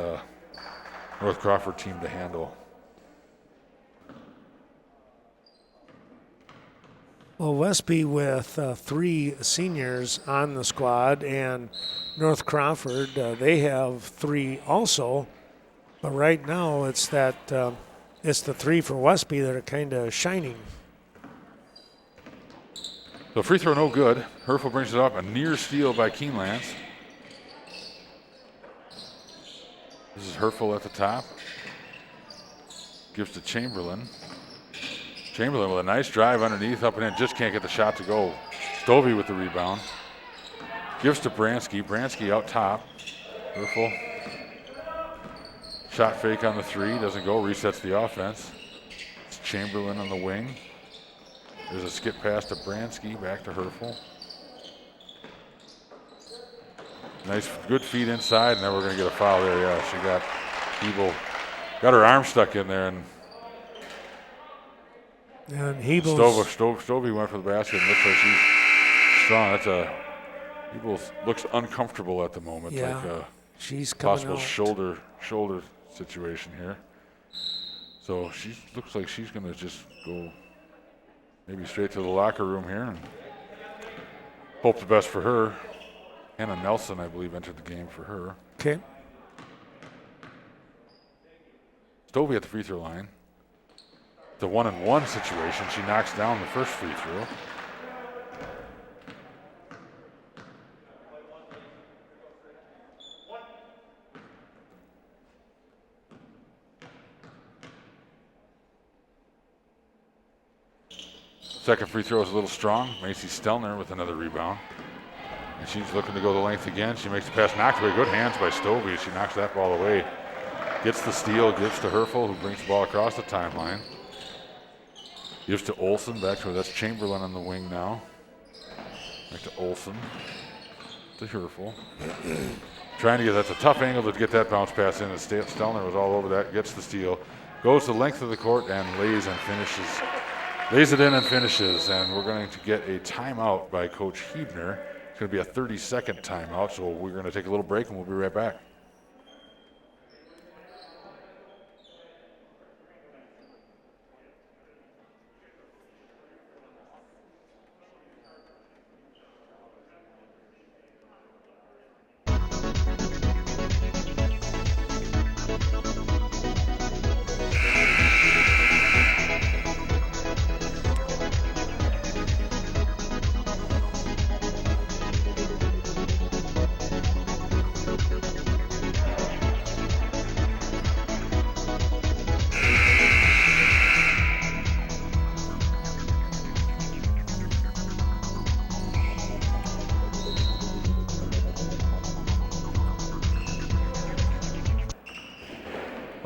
Speaker 4: North Crawford team to handle.
Speaker 1: Well, Westby with 3 seniors on the squad, and North Crawford, they have 3 also. But right now, it's the 3 for Westby that are kind of shining.
Speaker 4: So free throw no good. Herfel brings it up. A near steal by Keenlance. This is Herfel at the top. Gives to Chamberlain. Chamberlain with a nice drive underneath, up and in. Just can't get the shot to go. Stovey with the rebound. Gives to Bransky. Bransky out top. Herfel. Shot fake on the 3. Doesn't go. Resets the offense. It's Chamberlain on the wing. There's a skip pass to Bransky. Back to Herfel. Nice, good feed inside, and then we're going to get a foul there. Yeah, she got Hebel, got her arm stuck in there, and
Speaker 1: Hebel
Speaker 4: Stovey went for the basket and looks like she's strong. Hebel looks uncomfortable at the moment.
Speaker 1: Yeah,
Speaker 4: like
Speaker 1: she's coming
Speaker 4: possible
Speaker 1: out.
Speaker 4: shoulder situation here. So she looks like she's going to just go maybe straight to the locker room here and hope the best for her. Hannah Nelson, I believe, entered the game for her.
Speaker 1: Okay.
Speaker 4: Stovey at the free throw line. The 1-on-1 situation. She knocks down the first free throw. Second free throw is a little strong. Macy Stelner with another rebound. And she's looking to go the length again. She makes the pass, knocked away. Good hands by Stovey. She knocks that ball away. Gets the steal, gives to Herfel, who brings the ball across the timeline. Gives to Olsen, back to her. That's Chamberlain on the wing now. Back to Olsen. To Herfel. Trying to get, that's a tough angle to get that bounce pass in. Stelner was all over that, gets the steal. Goes the length of the court and lays and finishes. Lays it in and finishes. And we're going to get a timeout by Coach Huebner. It's going to be a 30-second timeout, so we're going to take a little break and we'll be right back.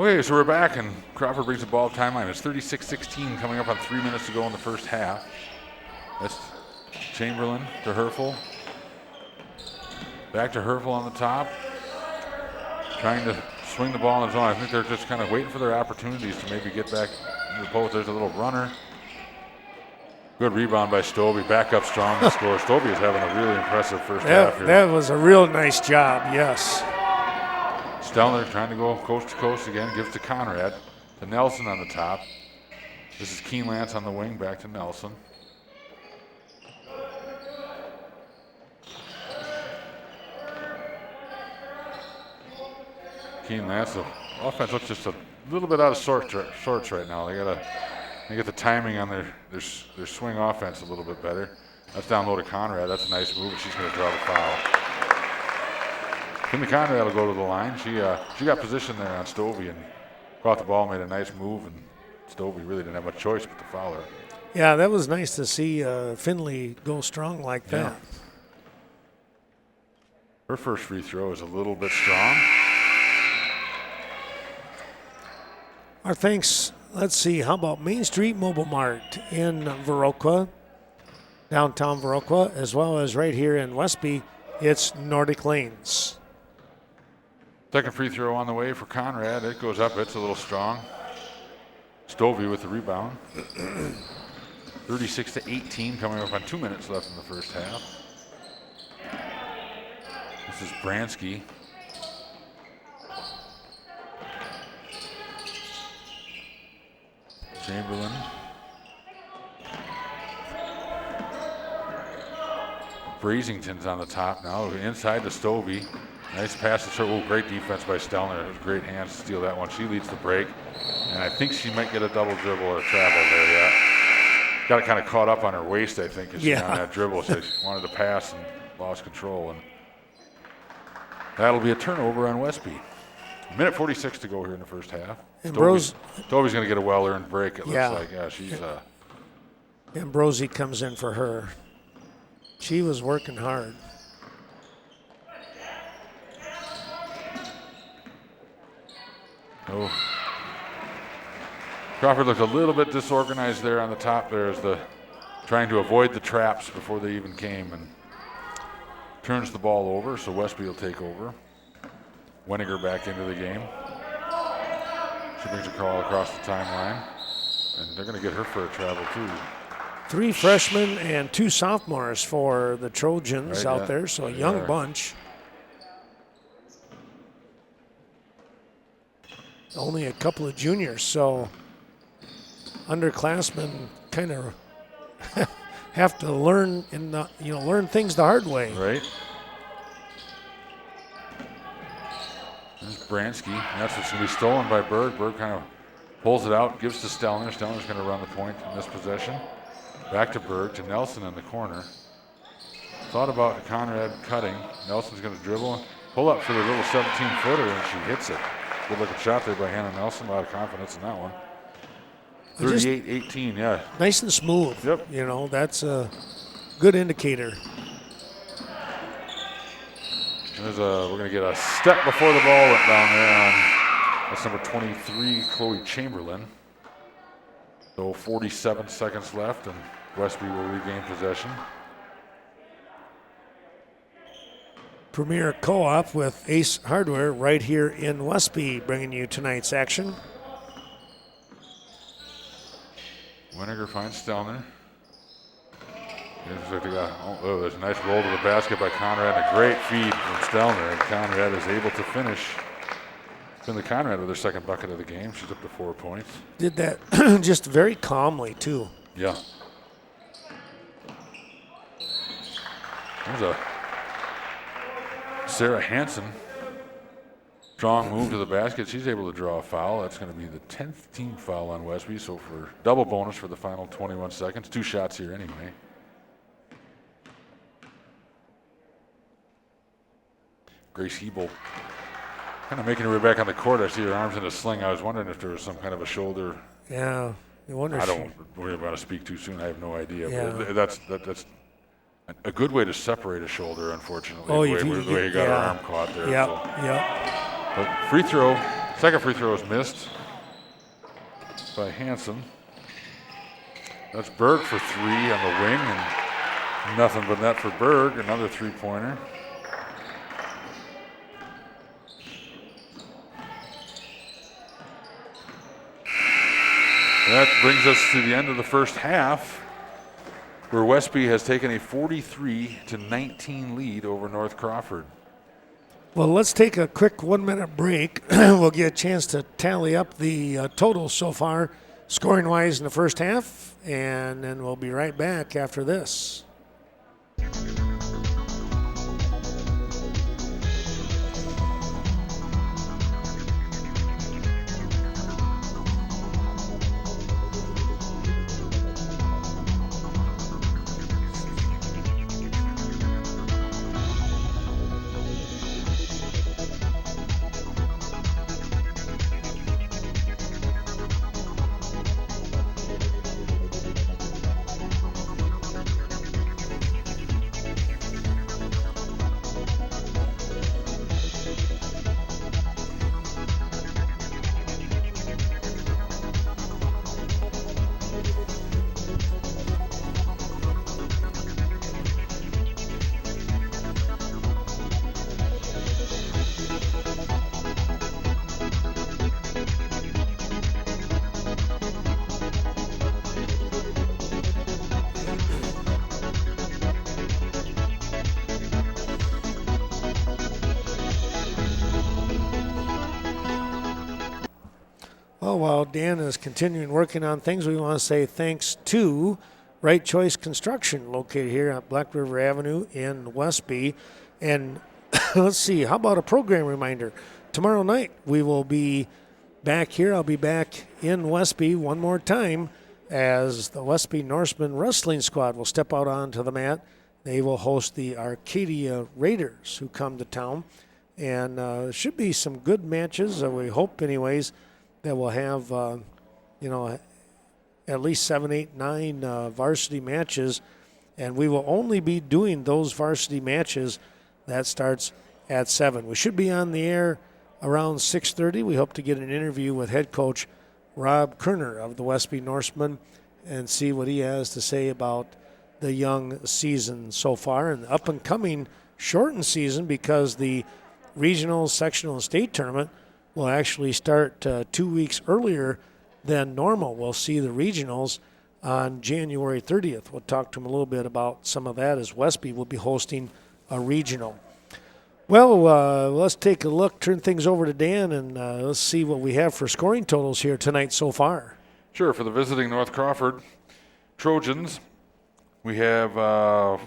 Speaker 4: Okay, so we're back, and Crawford brings the ball to timeline. It's 36-16 coming up on 3 minutes to go in the first half. That's Chamberlain to Herfel. Back to Herfel on the top. Trying to swing the ball in his own. I think they're just kind of waiting for their opportunities to maybe get back in the post. There's a little runner. Good rebound by Stovey. Back up strong to score. Stovey is having a really impressive first half here.
Speaker 1: That was a real nice job, yes.
Speaker 4: Stelner trying to go coast to coast again. Gives to Conrad. To Nelson on the top. This is Keen Lance on the wing. Back to Nelson. Keen Lance, the offense looks just a little bit out of sorts right now. They get the timing on their swing offense a little bit better. That's down low to Conrad. That's a nice move, and she's going to draw the foul. Kimmy Conrad will go to the line. She got position there on Stovey and caught the ball, made a nice move, and Stovey really didn't have much choice but to foul her.
Speaker 1: Yeah, that was nice to see Finley go strong like that.
Speaker 4: Her first free throw is a little bit strong.
Speaker 1: Our thanks, let's see, how about Main Street Mobile Mart in Viroqua, downtown Viroqua, as well as right here in Westby, it's Nordic Lanes.
Speaker 4: Second free throw on the way for Conrad. It goes up. It's a little strong. Stovey with the rebound. 36-18 coming up on 2 minutes left in the first half. This is Bransky. Chamberlain. Brasington's on the top now. Inside to Stovey. Nice pass to her. Oh, great defense by Stelner. It was great hands to steal that one. She leads the break. And I think she might get a double dribble or a travel there, yeah. Got it kind of caught up on her waist, I think, as she on that dribble. She wanted to pass and lost control. And that'll be a turnover on Westby. Minute 46 to go here in the first half.
Speaker 1: And
Speaker 4: Stovey's going to get a well-earned break, it looks like. Yeah, she's...
Speaker 1: And Brosey comes in for her. She was working hard.
Speaker 4: Oh. Crawford looked a little bit disorganized there on the top there as trying to avoid the traps before they even came, and turns the ball over, so Westby will take over. Weniger back into the game. She brings a call across the timeline, and they're going to get her for a travel too.
Speaker 1: 3 freshmen and 2 sophomores for the Trojans out there, so a young bunch. Only a couple of juniors, so underclassmen kind of have to learn learn things the hard way.
Speaker 4: Right. There's Bransky. That's what's going to be stolen by Berg. Berg kind of pulls it out, gives to Stelner. Stelner's going to run the point in this possession. Back to Berg, to Nelson in the corner. Thought about Conrad cutting. Nelson's going to dribble, pull up for the little 17-footer, and she hits it. Good looking shot there by Hannah Nelson. A lot of confidence in that one. 38-18, yeah.
Speaker 1: Nice and smooth.
Speaker 4: Yep.
Speaker 1: You know, that's a good indicator.
Speaker 4: We're going to get a step before the ball went down there on, that's number 23, Chloe Chamberlain. So 47 seconds left, and Westby will regain possession.
Speaker 1: Premier Co-op with Ace Hardware right here in Westby, bringing you tonight's action.
Speaker 4: Weniger finds Stelner. There's a nice roll to the basket by Conrad, and a great feed from Stelner, and Conrad is able to finish. Finley Conrad with her second bucket of the game. She's up to 4 points.
Speaker 1: Did that just very calmly, too.
Speaker 4: Yeah. There's a Sarah Hansen. Strong move to the basket. She's able to draw a foul. That's going to be the 10th team foul on Westby, so for double bonus for the final 21 seconds. 2 shots here anyway. Grace Hebel kind of making her way back on the court. I see her arms in a sling. I was wondering if there was some kind of a shoulder.
Speaker 1: Yeah, you wonder.
Speaker 4: I don't worry about to speak too soon. I have no idea.
Speaker 1: Yeah.
Speaker 4: But that's a good way to separate a shoulder, unfortunately.
Speaker 1: Oh,
Speaker 4: the way he got her arm caught there.
Speaker 1: Yeah,
Speaker 4: so.
Speaker 1: yeah.
Speaker 4: But free throw Second free throw is missed by Hansen. That's Berg for three on the wing, and nothing but net for Berg, another three-pointer. That brings us to the end of the first half, where Westby has taken a 43-19 lead over North Crawford.
Speaker 1: Well, let's take a quick 1 minute break. We'll get a chance to tally up the totals so far, scoring wise in the first half, and then we'll be right back after this. Well, while Dan is continuing working on things, we want to say thanks to Right Choice Construction, located here at Black River Avenue in Westby. And let's see, how about a program reminder? Tomorrow night we will be back here. I'll be back in Westby one more time as the Westby Norseman Wrestling Squad will step out onto the mat. They will host the Arcadia Raiders, who come to town. And should be some good matches, we hope anyways, that we'll have, at least 7, 8, 9 varsity matches. And we will only be doing those varsity matches. That starts at 7. We should be on the air around 6:30. We hope to get an interview with head coach Rob Kerner of the Westby Norsemen and see what he has to say about the young season so far and the up-and-coming shortened season, because the regional, sectional, and state tournament will actually start 2 weeks earlier than normal. We'll see the regionals on January 30th. We'll talk to him a little bit about some of that, as Westby will be hosting a regional. Well, let's take a look, turn things over to Dan, and let's see what we have for scoring totals here tonight so far.
Speaker 4: Sure, for the visiting North Crawford Trojans, we have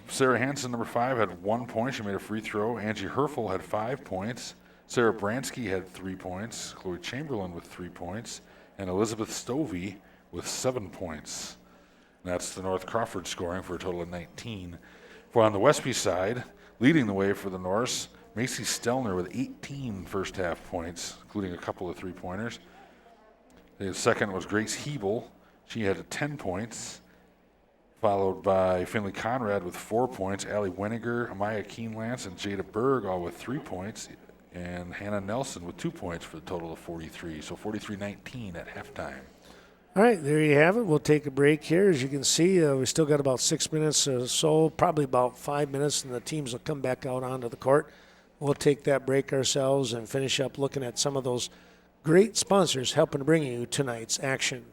Speaker 4: Sarah Hansen, number 5, had 1 point. She made a free throw. Angie Herfel had 5 points. Sarah Bransky had 3 points. Chloe Chamberlain with 3 points. And Elizabeth Stovey with 7 points. And that's the North Crawford scoring for a total of 19. For on the Westby side, leading the way for the Norse, Macy Stelner with 18 first half points, including a couple of 3-pointers. The second was Grace Hebel. She had 10 points, followed by Finley Conrad with 4 points, Allie Weniger, Amaya Keenlance, and Jada Berg all with 3 points, and Hannah Nelson with 2 points for the total of 43. So 43-19 at halftime.
Speaker 1: All right, there you have it. We'll take a break here. As you can see, we still got about 6 minutes or so, probably about 5 minutes, and the teams will come back out onto the court. We'll take that break ourselves and finish up looking at some of those great sponsors helping to bring you tonight's action.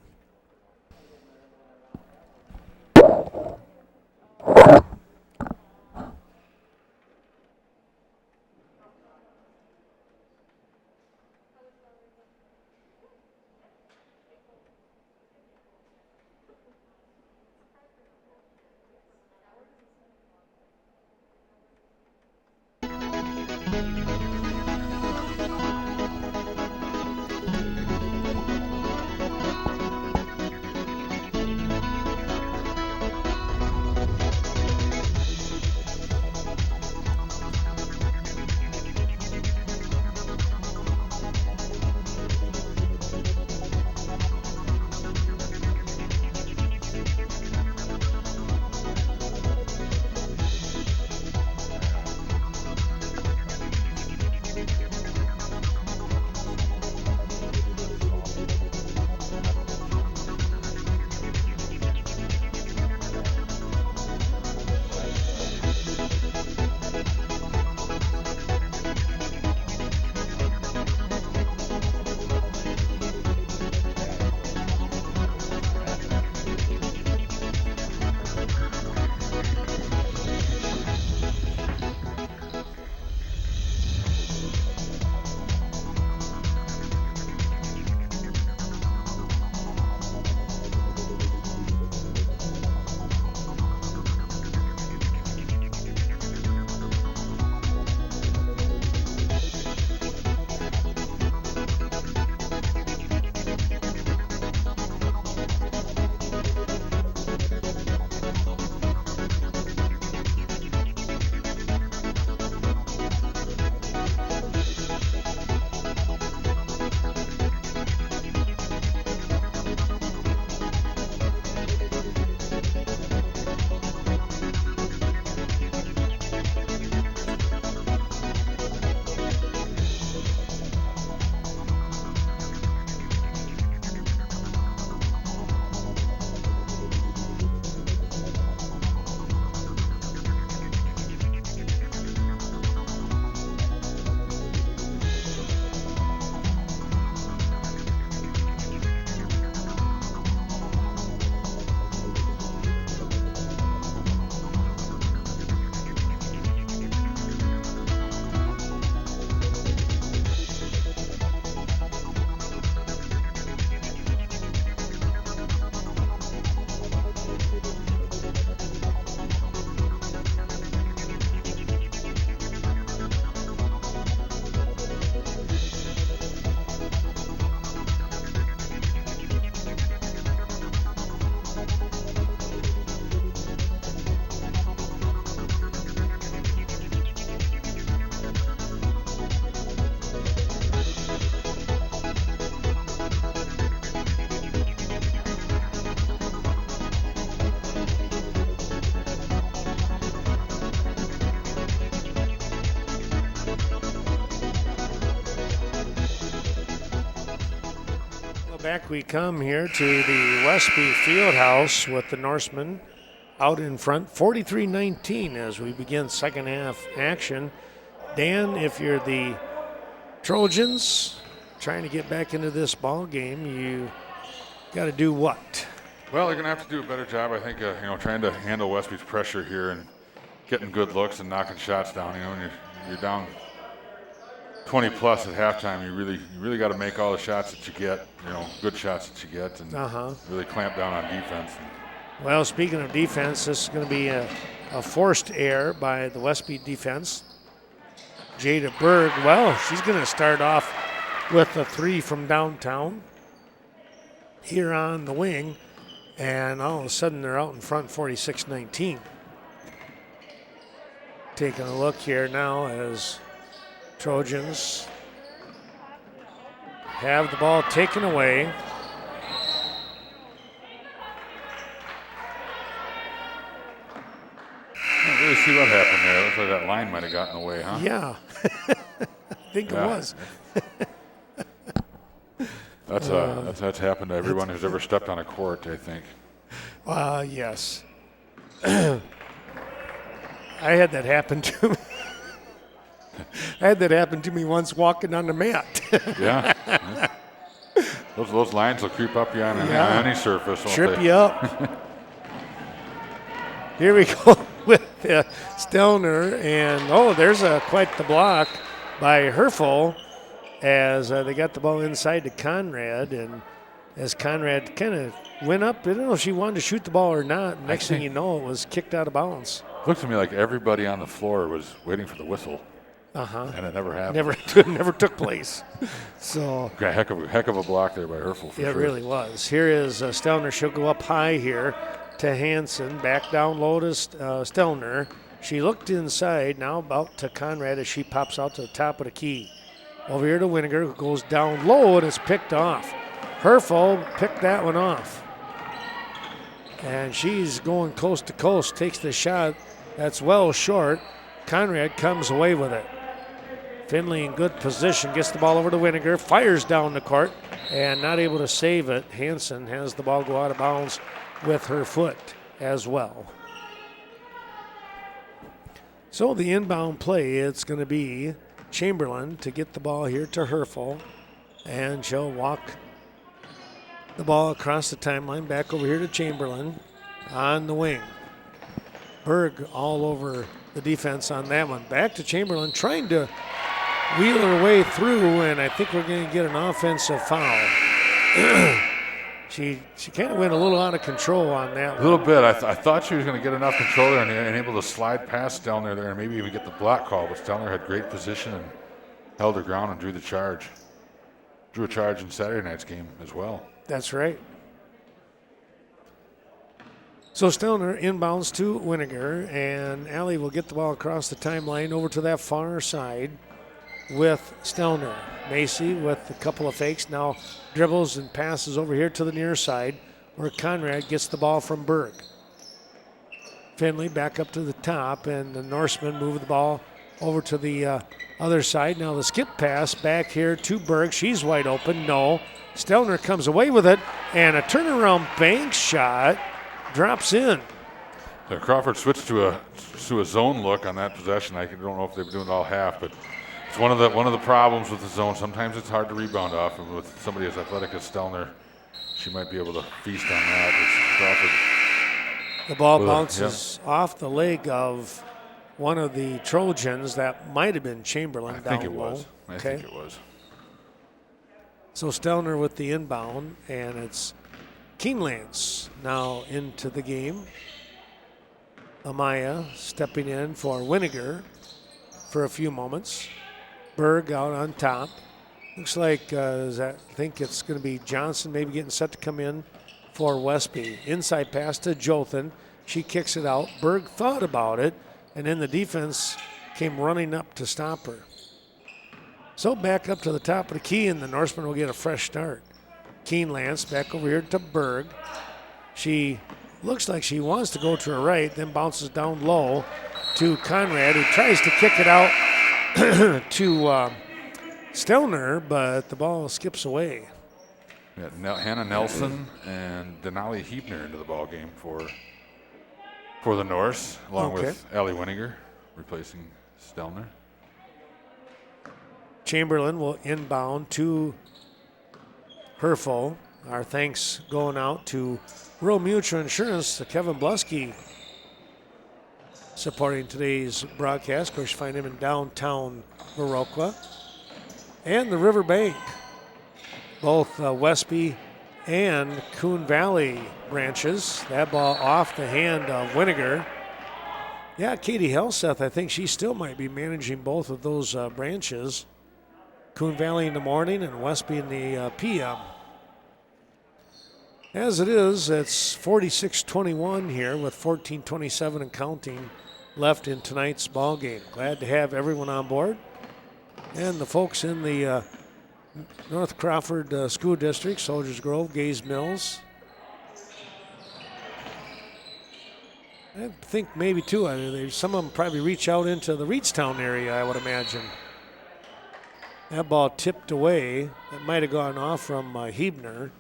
Speaker 1: back we come here to the Westby Fieldhouse with the Norsemen out in front, 43-19 as we begin second half action. Dan, if you're the Trojans trying to get back into this ball game, you got to do what?
Speaker 4: Well, they're going to have to do a better job, I think, trying to handle Westby's pressure here and getting good looks and knocking shots down. When you're down 20 plus at halftime, you really got to make all the shots that you get, good shots that you get, and really clamp down on defense.
Speaker 1: Well, speaking of defense, this is going to be a forced error by the Westby defense. Jada Berg, well, she's going to start off with a three from downtown here on the wing, and all of a sudden they're out in front 46-19. Taking a look here now as Trojans have the ball taken away.
Speaker 4: I don't really see what happened there. It looks like that line might have gotten away, huh?
Speaker 1: Yeah, I think it was.
Speaker 4: That's happened to everyone who's ever stepped on a court, I think.
Speaker 1: Yes. I had that happen to me. I had that happen to me once walking on the mat.
Speaker 4: Yeah. Those lines will creep up you on any surface.
Speaker 1: Trip you up. Here we go with Stelner, and there's quite the block by Herfel as they got the ball inside to Conrad, and as Conrad kind of went up, I don't know if she wanted to shoot the ball or not. Next thing you know, it was kicked out of bounds.
Speaker 4: Looks to me like everybody on the floor was waiting for the whistle. And it never happened.
Speaker 1: Never took place. So
Speaker 4: heck of a block there by Herfel.
Speaker 1: It really was. Here is Stelner. She'll go up high here to Hansen. Back down low to Stelner. She looked inside. Now about to Conrad as she pops out to the top of the key. Over here to Winiger, who goes down low and is picked off. Herfel picked that one off. And she's going coast to coast. Takes the shot. That's well short. Conrad comes away with it. Finley in good position, gets the ball over to Winiger, fires down the court, and not able to save it. Hansen has the ball go out of bounds with her foot as well. So the inbound play, it's going to be Chamberlain to get the ball here to Herfel, and she'll walk the ball across the timeline back over here to Chamberlain on the wing. Berg all over the defense on that one. Back to Chamberlain, trying to wheel her way through, and I think we're going to get an offensive foul. She kind of went a little out of control on that one.
Speaker 4: A little bit. I thought she was going to get enough control there and able to slide past Stelner there and maybe even get the block call, but Stelner had great position and held her ground and drew the charge. Drew a charge in Saturday night's game as well.
Speaker 1: That's right. So Stelner inbounds to Winiger, and Allie will get the ball across the timeline over to that far side with Stelner. Macy with a couple of fakes now dribbles and passes over here to the near side where Conrad gets the ball from Berg. Finley back up to the top, and the Norsemen move the ball over to the other side. Now the skip pass back here to Berg. She's wide open. No. Stelner comes away with it, and a turnaround bank shot drops in.
Speaker 4: So Crawford switched to a zone look on that possession. I don't know if they were doing it all half, but it's one of the problems with the zone. Sometimes it's hard to rebound off, and with somebody as athletic as Stelner, she might be able to feast on that. Crawford.
Speaker 1: The ball bounces off the leg of one of the Trojans. That might have been Chamberlain down low.
Speaker 4: I think it was.
Speaker 1: So Stelner with the inbound, and it's Keenlance now into the game. Amaya stepping in for Winiger for a few moments. Berg out on top. Looks like I think it's going to be Johnson maybe getting set to come in for Westby. Inside pass to Jothan. She kicks it out. Berg thought about it, and then the defense came running up to stop her. So back up to the top of the key, and the Norsemen will get a fresh start. Keenlance back over here to Berg. She looks like she wants to go to her right, then bounces down low to Conrad, who tries to kick it out to Stelner, but the ball skips away.
Speaker 4: We got Hannah Nelson and Denali Hebner into the ball game for the Norse, along with Allie Winiger replacing Stelner.
Speaker 1: Chamberlain will inbound to Herfel. Our thanks going out to Rural Mutual Insurance, to Kevin Blusky, supporting today's broadcast. Of course, you find him in downtown Viroqua. And the Riverbank, both Westby and Coon Valley branches. That ball off the hand of Winiger. Yeah, Katie Helseth, I think she still might be managing both of those branches. Coon Valley in the morning and Westby in the PM. As it is, it's 46-21 here with 14:27 and counting left in tonight's ball game. Glad to have everyone on board. And the folks in the North Crawford School District, Soldiers Grove, Gaze Mills. I think maybe too, some of them probably reach out into the Reedstown area, I would imagine. That ball tipped away. That might have gone off from Hebner.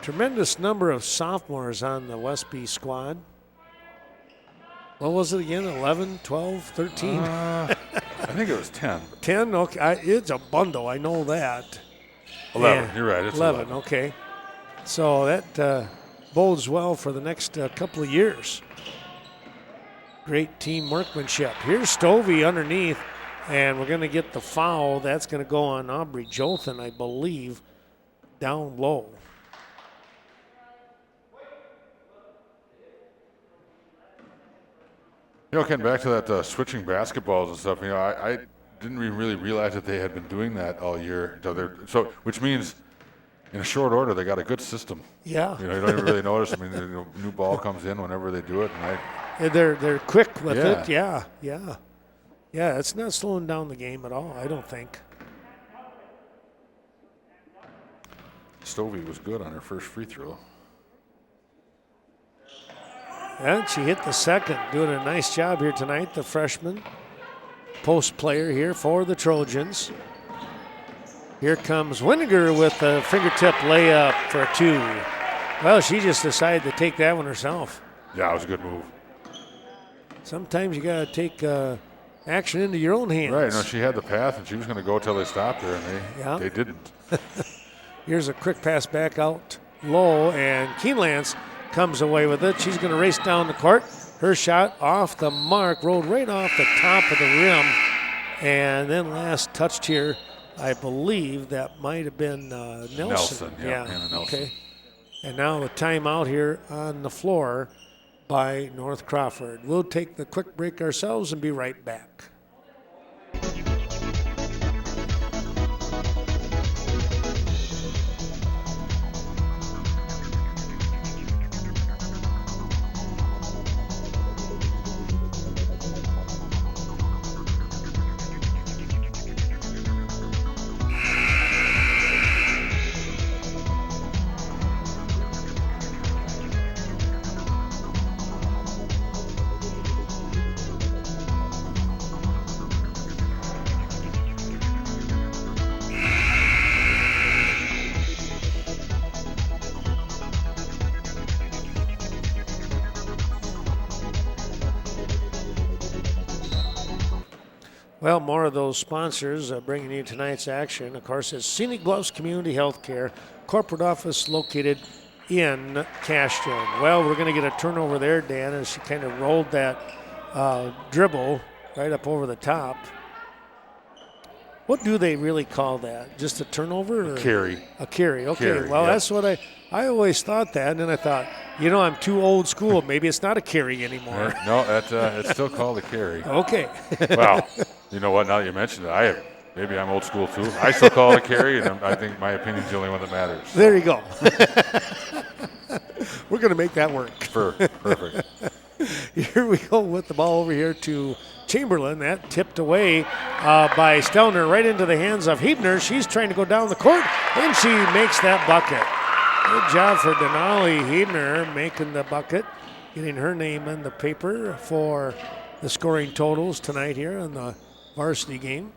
Speaker 1: Tremendous number of sophomores on the Westby squad. What was it again? 11, 12, 13?
Speaker 4: I think it was 10.
Speaker 1: 10? Okay. It's a bundle. I know that.
Speaker 4: 11.
Speaker 1: Yeah,
Speaker 4: You're right. It's
Speaker 1: 11. Okay. So that bodes well for the next couple of years. Great team workmanship. Here's Stovey underneath, and we're going to get the foul. That's going to go on Aubrey Jothan, I believe, down low.
Speaker 4: You know, getting back to that switching basketballs and stuff, I didn't really realize that they had been doing that all year. So, which means in a short order, they got a good system.
Speaker 1: Yeah.
Speaker 4: You don't even really notice. I mean, the new ball comes in whenever they do it. And
Speaker 1: they're quick with it. Yeah. It's not slowing down the game at all, I don't think.
Speaker 4: Stovey was good on her first free throw.
Speaker 1: And she hit the second, doing a nice job here tonight, the freshman post player here for the Trojans. Here comes Winiger with a fingertip layup for 2. Well, she just decided to take that one herself.
Speaker 4: Yeah, it was a good move.
Speaker 1: Sometimes you got to take action into your own hands.
Speaker 4: Right, no, she had the path, and she was going to go till they stopped her, and they didn't.
Speaker 1: Here's a quick pass back out low, and Keenlance comes away with it. She's going to race down the court. Her shot off the mark, rolled right off the top of the rim. And then last touched here, I believe that might have been Nelson.
Speaker 4: Yeah, Nelson.
Speaker 1: Okay. And now a timeout here on the floor by North Crawford. We'll take the quick break ourselves and be right back. Well, more of those sponsors bringing you tonight's action. Of course, it's Scenic Bluffs Community Healthcare, corporate office located in Cashton. Well, we're going to get a turnover there, Dan, as she kind of rolled that dribble right up over the top. What do they really call that? Just a turnover? Or?
Speaker 4: Carry.
Speaker 1: A carry, okay.
Speaker 4: Carry,
Speaker 1: well,
Speaker 4: yep.
Speaker 1: That's what I always thought that, and then I thought, I'm too old school. Maybe it's not a carry anymore.
Speaker 4: No, it's still called a carry.
Speaker 1: Okay.
Speaker 4: Well, you know what? Now that you mentioned it, maybe I'm old school too. I still call it a carry, and I think my opinion's the only one that matters. So.
Speaker 1: There you go. We're going to make that work.
Speaker 4: Perfect.
Speaker 1: Here we go with the ball over here to Chamberlain. That tipped away by Stelner right into the hands of Hebner. She's trying to go down the court, and she makes that bucket. Good job for Denali Hebner making the bucket, getting her name in the paper for the scoring totals tonight here in the varsity game.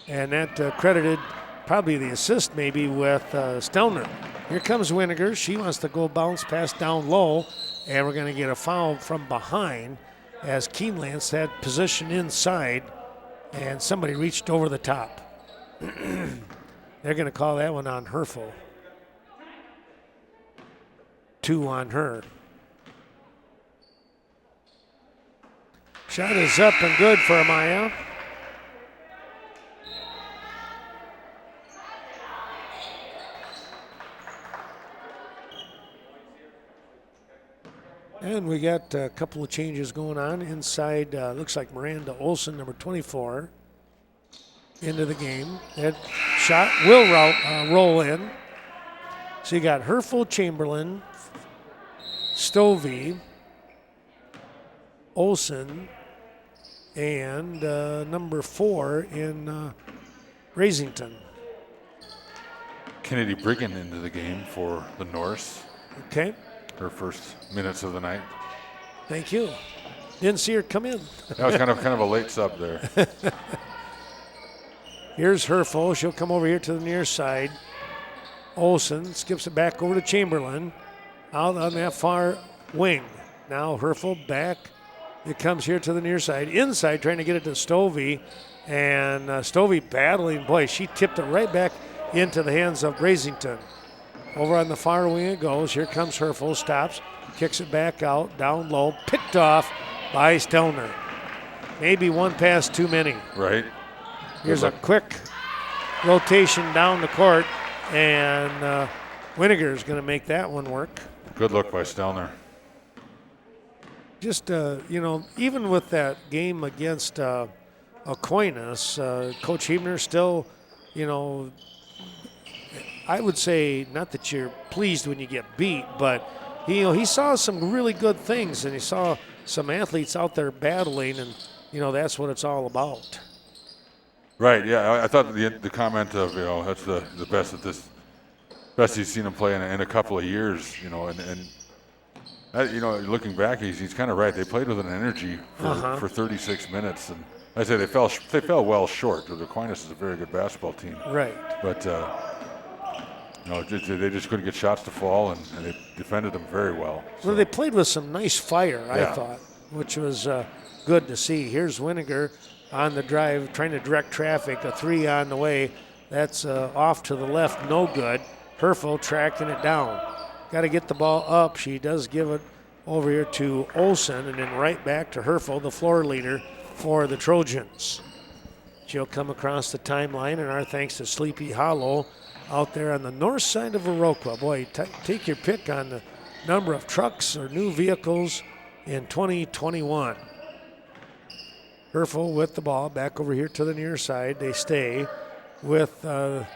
Speaker 1: And that credited probably the assist maybe with Stelner. Here comes Winiger. She wants to go bounce pass down low, and we're going to get a foul from behind as Keenlance had position inside, and somebody reached over the top. They're going to call that one on Herfel. 2 on her. Shot is up and good for Amaya. And we got a couple of changes going on inside. Looks like Miranda Olson, number 24, into the game. That shot will roll in. So you got Herfel, Chamberlain, Stovey, Olson, and number 4 in Rasington.
Speaker 4: Kennedy Brigham into the game for the Norse.
Speaker 1: Okay.
Speaker 4: Her first minutes of the night.
Speaker 1: Thank you. Didn't see her come in.
Speaker 4: That was kind of a late sub there.
Speaker 1: Here's Herfel. She'll come over here to the near side. Olson skips it back over to Chamberlain. Out on that far wing. Now Herfel back. It comes here to the near side. Inside, trying to get it to Stovey. And Stovey battling. Boy, she tipped it right back into the hands of Brasington. Over on the far wing it goes. Here comes Herfel. Stops. Kicks it back out. Down low. Picked off by Stelner. Maybe one pass too many.
Speaker 4: Right.
Speaker 1: Here's a quick rotation down the court. And Winiger is going to make that one work.
Speaker 4: Good look by Stelner.
Speaker 1: Just, even with that game against Aquinas, Coach Hebner still, I would say not that you're pleased when you get beat, but, he saw some really good things, and he saw some athletes out there battling, and, that's what it's all about.
Speaker 4: Right, yeah. I thought the comment of, that's the best he's seen him play in a couple of years, looking back, he's kind of right. They played with an energy for 36 minutes, and I say they fell well short. The Aquinas is a very good basketball team,
Speaker 1: right?
Speaker 4: But they just couldn't get shots to fall, and they defended them very well.
Speaker 1: Well, they played with some nice fire, I thought, which was good to see. Here's Winiger on the drive, trying to direct traffic. A 3 on the way. That's off to the left, no good. Herfel tracking it down. Got to get the ball up. She does give it over here to Olson, and then right back to Herfel, the floor leader for the Trojans. She'll come across the timeline, and our thanks to Sleepy Hollow out there on the north side of Viroqua. Boy, take your pick on the number of trucks or new vehicles in 2021. Herfel with the ball back over here to the near side. They stay with the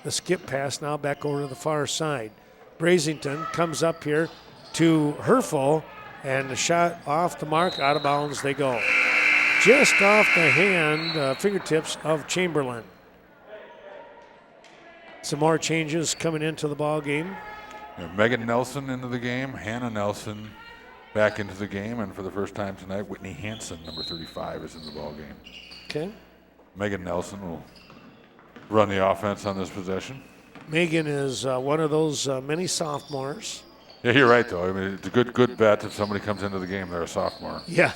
Speaker 1: skip pass now back over to the far side. Brasington comes up here to Herfel, and the shot off the mark, out of bounds they go. Just off the hand, fingertips of Chamberlain. Some more changes coming into the ball game.
Speaker 4: Megan Nelson into the game, Hannah Nelson back into the game, and for the first time tonight, Whitney Hansen, number 35, is in the ball game.
Speaker 1: Okay.
Speaker 4: Megan Nelson will run the offense on this possession.
Speaker 1: Megan is one of those many sophomores.
Speaker 4: Yeah, you're right, though. I mean, it's a good bet if somebody comes into the game, they're a sophomore.
Speaker 1: Yeah.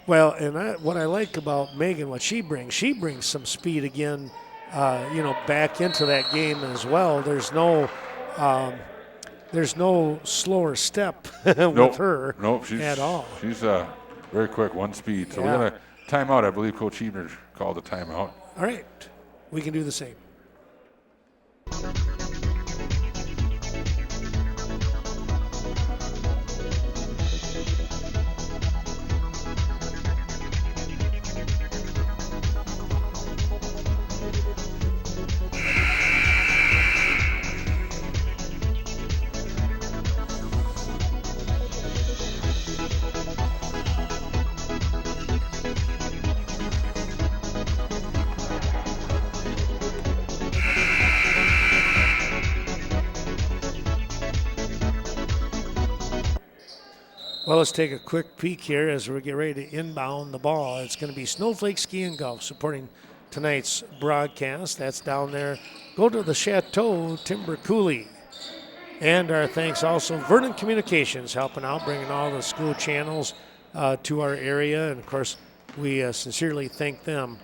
Speaker 1: Well, and what I like about Megan, what she brings some speed again, back into that game as well. There's no slower step with her at all.
Speaker 4: She's very quick, one speed. So we're going to timeout. I believe Coach Hebner called a timeout.
Speaker 1: All right. We can do the same. Well, let's take a quick peek here as we get ready to inbound the ball. It's going to be Snowflake Ski and Golf supporting tonight's broadcast. That's down there. Go to the Chateau Timber Coulee. And our thanks also Vernon Communications helping out, bringing all the school channels to our area. And, of course, we sincerely thank them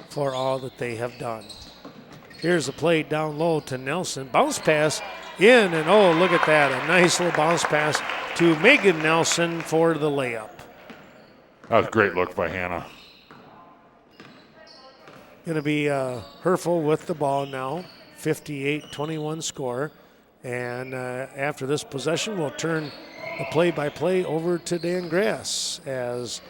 Speaker 1: for all that they have done. Here's the play down low to Nelson. Bounce pass in, and oh, look at that. A nice little bounce pass to Megan Nelson for the layup.
Speaker 4: That was a great look by Hannah.
Speaker 1: Going to be Herfel with the ball now, 58-21 score. And after this possession, we'll turn the play-by-play over to Dan Grass as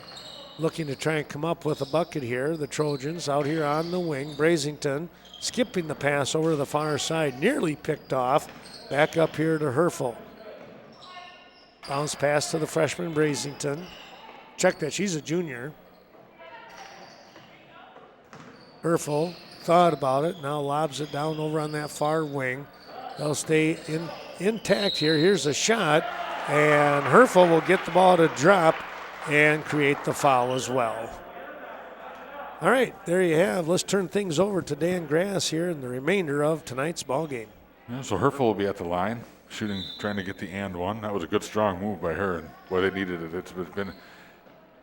Speaker 1: looking to try and come up with a bucket here. The Trojans out here on the wing. Brazington skipping the pass over to the far side, nearly picked off. Back up here to Herfel. Bounce pass to the freshman Brazington. Check that, she's a junior. Herfel thought about it, now lobs it down over on that far wing. They'll stay intact here. Here's a shot, and Herfel will get the ball to drop and create the foul as well. All right, there you have. Let's turn things over to Dan Grass here in the remainder of tonight's ball game.
Speaker 4: Yeah, so Herfel will be at the line, shooting, trying to get the and one. That was a good, strong move by her, and boy, they needed it. It's been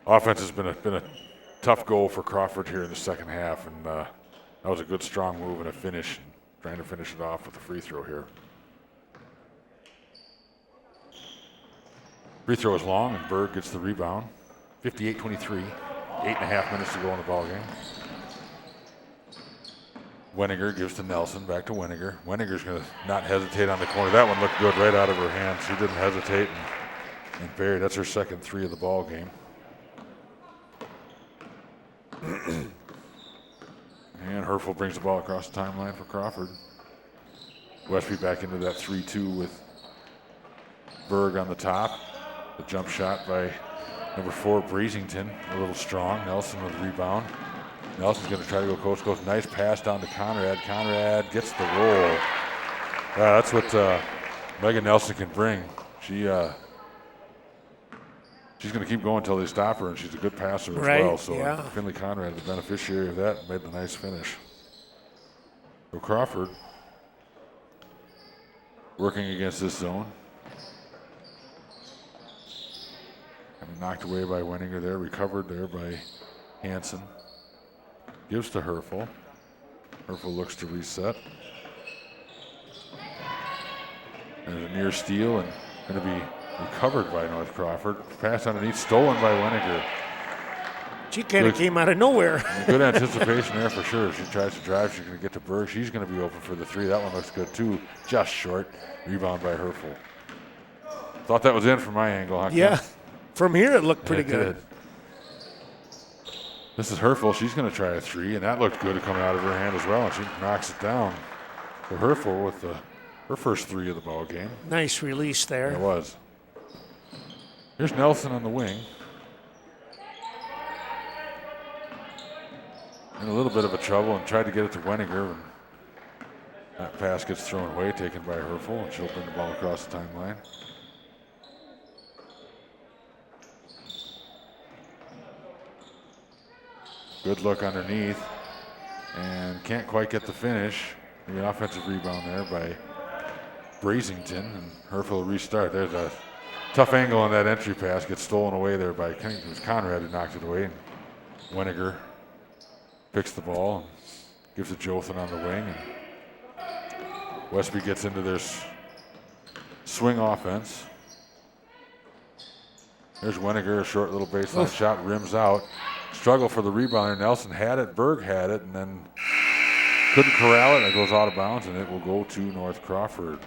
Speaker 4: offense has been a tough goal for Crawford here in the second half, and that was a good, strong move and a finish. Trying to finish it off with a free throw here. Free throw is long, and Berg gets the rebound. 58-23, 8.5 minutes to go in the ball game. Weniger gives to Nelson, back to Weniger. Weniger's going to not hesitate on the corner. That one looked good right out of her hands. She didn't hesitate and buried. That's her second three of the ball game. And Herfel brings the ball across the timeline for Crawford. Westby back into that 3-2 with Berg on the top. The jump shot by number 4, Brazington, a little strong. Nelson with the rebound. Nelson's going to try to go coast. Nice pass down to Conrad. Conrad gets the roll. That's what Megan Nelson can bring. She's going to keep going until they stop her, and she's a good passer as well. So
Speaker 1: yeah.
Speaker 4: Finley Conrad, the beneficiary of that, made the nice finish. So Crawford working against this zone. And knocked away by Weniger there, recovered there by Hansen. Gives to Herfel. Herfel looks to reset. There's a near steal and going to be recovered by North Crawford. Pass underneath, stolen by Weniger.
Speaker 1: She kind of came out of nowhere.
Speaker 4: Good anticipation there for sure. She tries to drive. She's going to get to Berg. She's going to be open for the three. That one looks good too. Just short. Rebound by Herfel. Thought that was in from my angle, huh?
Speaker 1: Yeah. From here it looked pretty good.
Speaker 4: This is Herfel. She's going to try a three, and that looked good coming out of her hand as well, and she knocks it down. So Herfel with her first three of the ball game.
Speaker 1: Nice release there.
Speaker 4: It was. Here's Nelson on the wing. In a little bit of a trouble and tried to get it to Weniger. And that pass gets thrown away, taken by Herfel, and she'll bring the ball across the timeline. Good look underneath, and can't quite get the finish. Maybe an offensive rebound there by Brazington, and Herfel will restart. There's a tough angle on that entry pass, gets stolen away there by, I think it was Conrad who knocked it away. And Weniger picks the ball and gives it Jothan on the wing. And Westby gets into their swing offense. There's Weniger, a short little baseline shot, rims out. Struggle for the rebounder. Nelson had it, Berg had it, and then couldn't corral it, and it goes out of bounds, and it will go to North Crawford.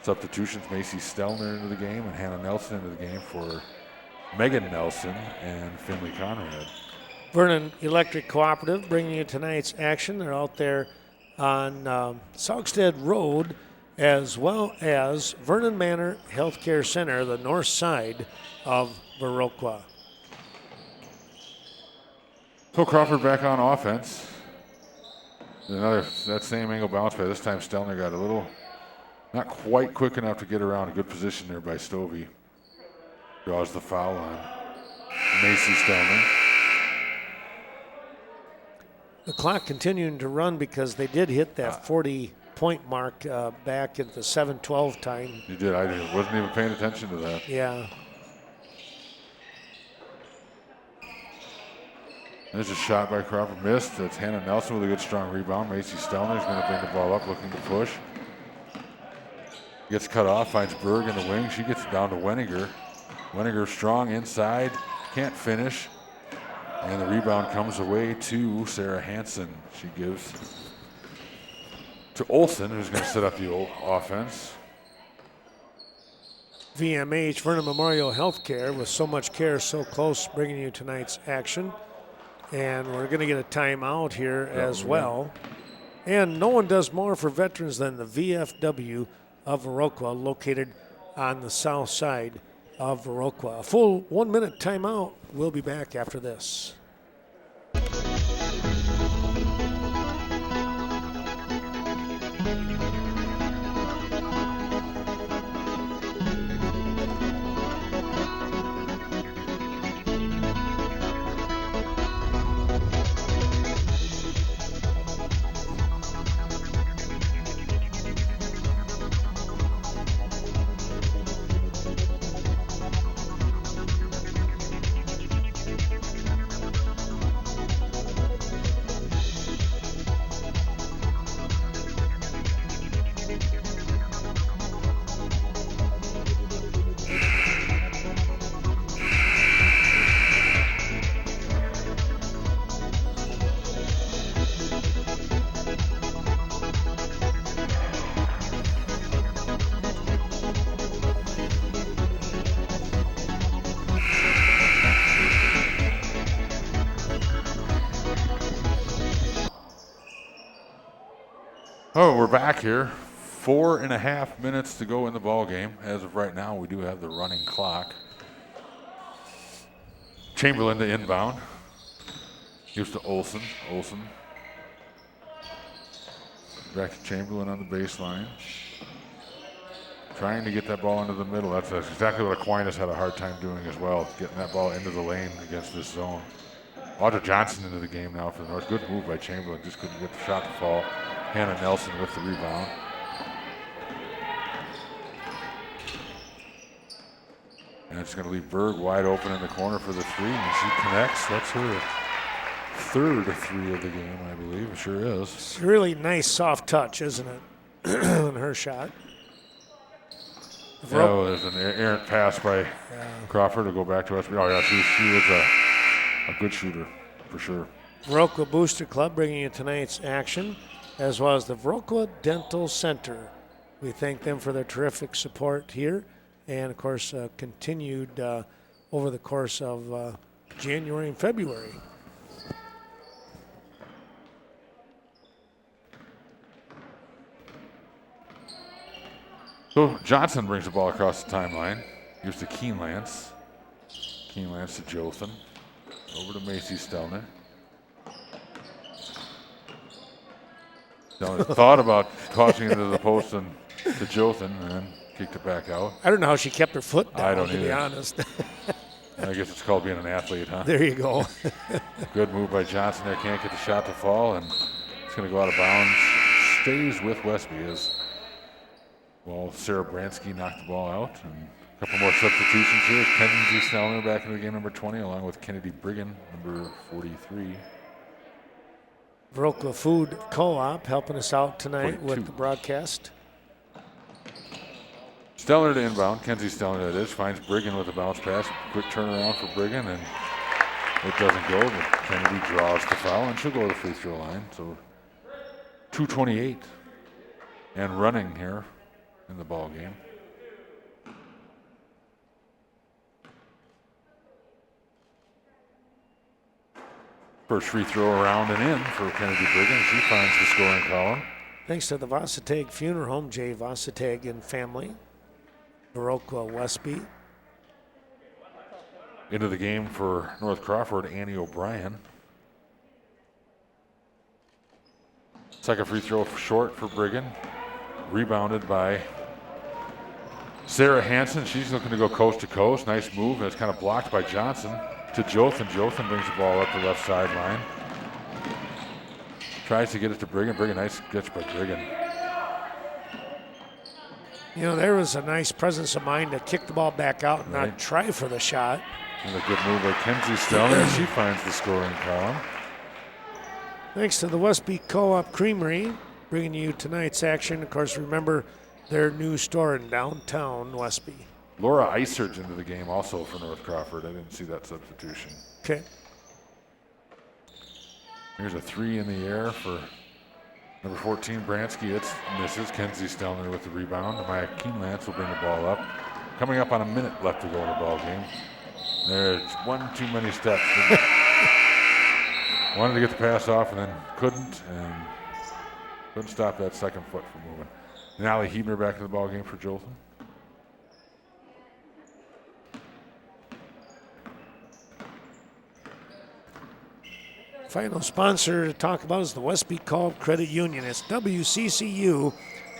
Speaker 4: Substitutions, Macy Stelner into the game and Hannah Nelson into the game for Megan Nelson and Finley Conrad.
Speaker 1: Vernon Electric Cooperative bringing you tonight's action. They're out there on Saugstead Road, as well as Vernon Manor Healthcare Center, the north side of Viroqua.
Speaker 4: So Crawford back on offense. That same angle bounce by this time Stelner got a little, not quite quick enough to get around. A good position there by Stovey. Draws the foul on Macy Stelner.
Speaker 1: The clock continuing to run because they did hit that 40-point mark back at the 7:12 time.
Speaker 4: You did. I wasn't even paying attention to that.
Speaker 1: Yeah.
Speaker 4: There's a shot by Crawford, missed. That's Hannah Nelson with a good strong rebound. Macy Stelner is going to bring the ball up, looking to push. Gets cut off, finds Berg in the wing. She gets it down to Weniger. Weniger strong inside, can't finish. And the rebound comes away to Sarah Hansen. She gives to Olsen, who's going to set up the offense.
Speaker 1: VMH, Vernon Memorial Healthcare, with so much care, so close, bringing you tonight's action. And we're going to get a timeout here as well. And no one does more for veterans than the VFW of Viroqua, located on the south side of Viroqua. A full 1 minute timeout. We'll be back after this.
Speaker 4: Oh, we're back here. 4.5 minutes to go in the ball game. As of right now, we do have the running clock. Chamberlain to inbound. Gives to Olsen. Olsen. Back to Chamberlain on the baseline. Trying to get that ball into the middle. That's exactly what Aquinas had a hard time doing as well, getting that ball into the lane against this zone. Audra Johnson into the game now for the North. Good move by Chamberlain. Just couldn't get the shot to fall. Hannah Nelson with the rebound. And it's going to leave Berg wide open in the corner for the three, and she connects. That's her third three of the game, I believe. It sure is.
Speaker 1: It's a really nice soft touch, isn't it, on her shot.
Speaker 4: Oh, there's an errant pass by Crawford to go back to us. Oh, yeah, she was a good shooter, for sure.
Speaker 1: Viroqua Booster Club bringing you tonight's action, as well as the Viroqua Dental Center. We thank them for their terrific support here, and of course continued over the course of January and February.
Speaker 4: So Johnson brings the ball across the timeline. Here's to Keenlance. Keenlance to Jothan. Over to Macy Stelner. Thought about tossing it into the post and to Jothan, and then kicked it back out.
Speaker 1: I don't know how she kept her foot down,
Speaker 4: I don't
Speaker 1: to be honest.
Speaker 4: I guess it's called being an athlete, huh?
Speaker 1: There you go.
Speaker 4: Good move by Johnson there. Can't get the shot to fall, and it's going to go out of bounds. Stays with Westby as well. Sarah Bransky knocked the ball out, and a couple more substitutions here. Kenzie Stelner back into the game, number 20, along with Kennedy Brigham, number 43.
Speaker 1: Viroqua Food Co-op helping us out tonight
Speaker 4: 42.
Speaker 1: with the broadcast.
Speaker 4: Stelner to inbound. Kenzie Stelner, that is. Finds Brigham with a bounce pass. Quick turnaround for Brigham, and it doesn't go. But Kennedy draws the foul, and she'll go to the free throw line. So 2:28 and running here in the ball game. First free throw around and in for Kennedy Brigham. She finds the scoring column.
Speaker 1: Thanks to the Varsity Funeral Home, Jay Varsity and family. Viroqua Westby.
Speaker 4: Into the game for North Crawford, Annie O'Brien. Second free throw short for Brigham. Rebounded by Sarah Hansen, she's looking to go coast to coast. Nice move, and it's kind of blocked by Johnson to Jothan. Jothan brings the ball up the left sideline. Tries to get it to Brigham. Brigham, nice catch by Brigham.
Speaker 1: You know, there was a nice presence of mind to kick the ball back out and not try for the shot.
Speaker 4: And a good move by Kenzie Stelner. She finds the scoring column.
Speaker 1: Thanks to the Westby Co-op Creamery, bringing you tonight's action. Of course, remember their new store in downtown Westby.
Speaker 4: Laura Iserge into the game also for North Crawford. I didn't see that substitution.
Speaker 1: Okay.
Speaker 4: Here's a 3 in the air for number 14, Bransky. It misses. Kenzie Stelner with the rebound. Maya Keenlance will bring the ball up. Coming up on a minute left to go in the ball game. There's one too many steps. Wanted to get the pass off and then couldn't stop that second foot from moving. And Allie Hebner back in the ball game for Jolton.
Speaker 1: Final sponsor to talk about is the Westby Co-op Credit Union. It's WCCU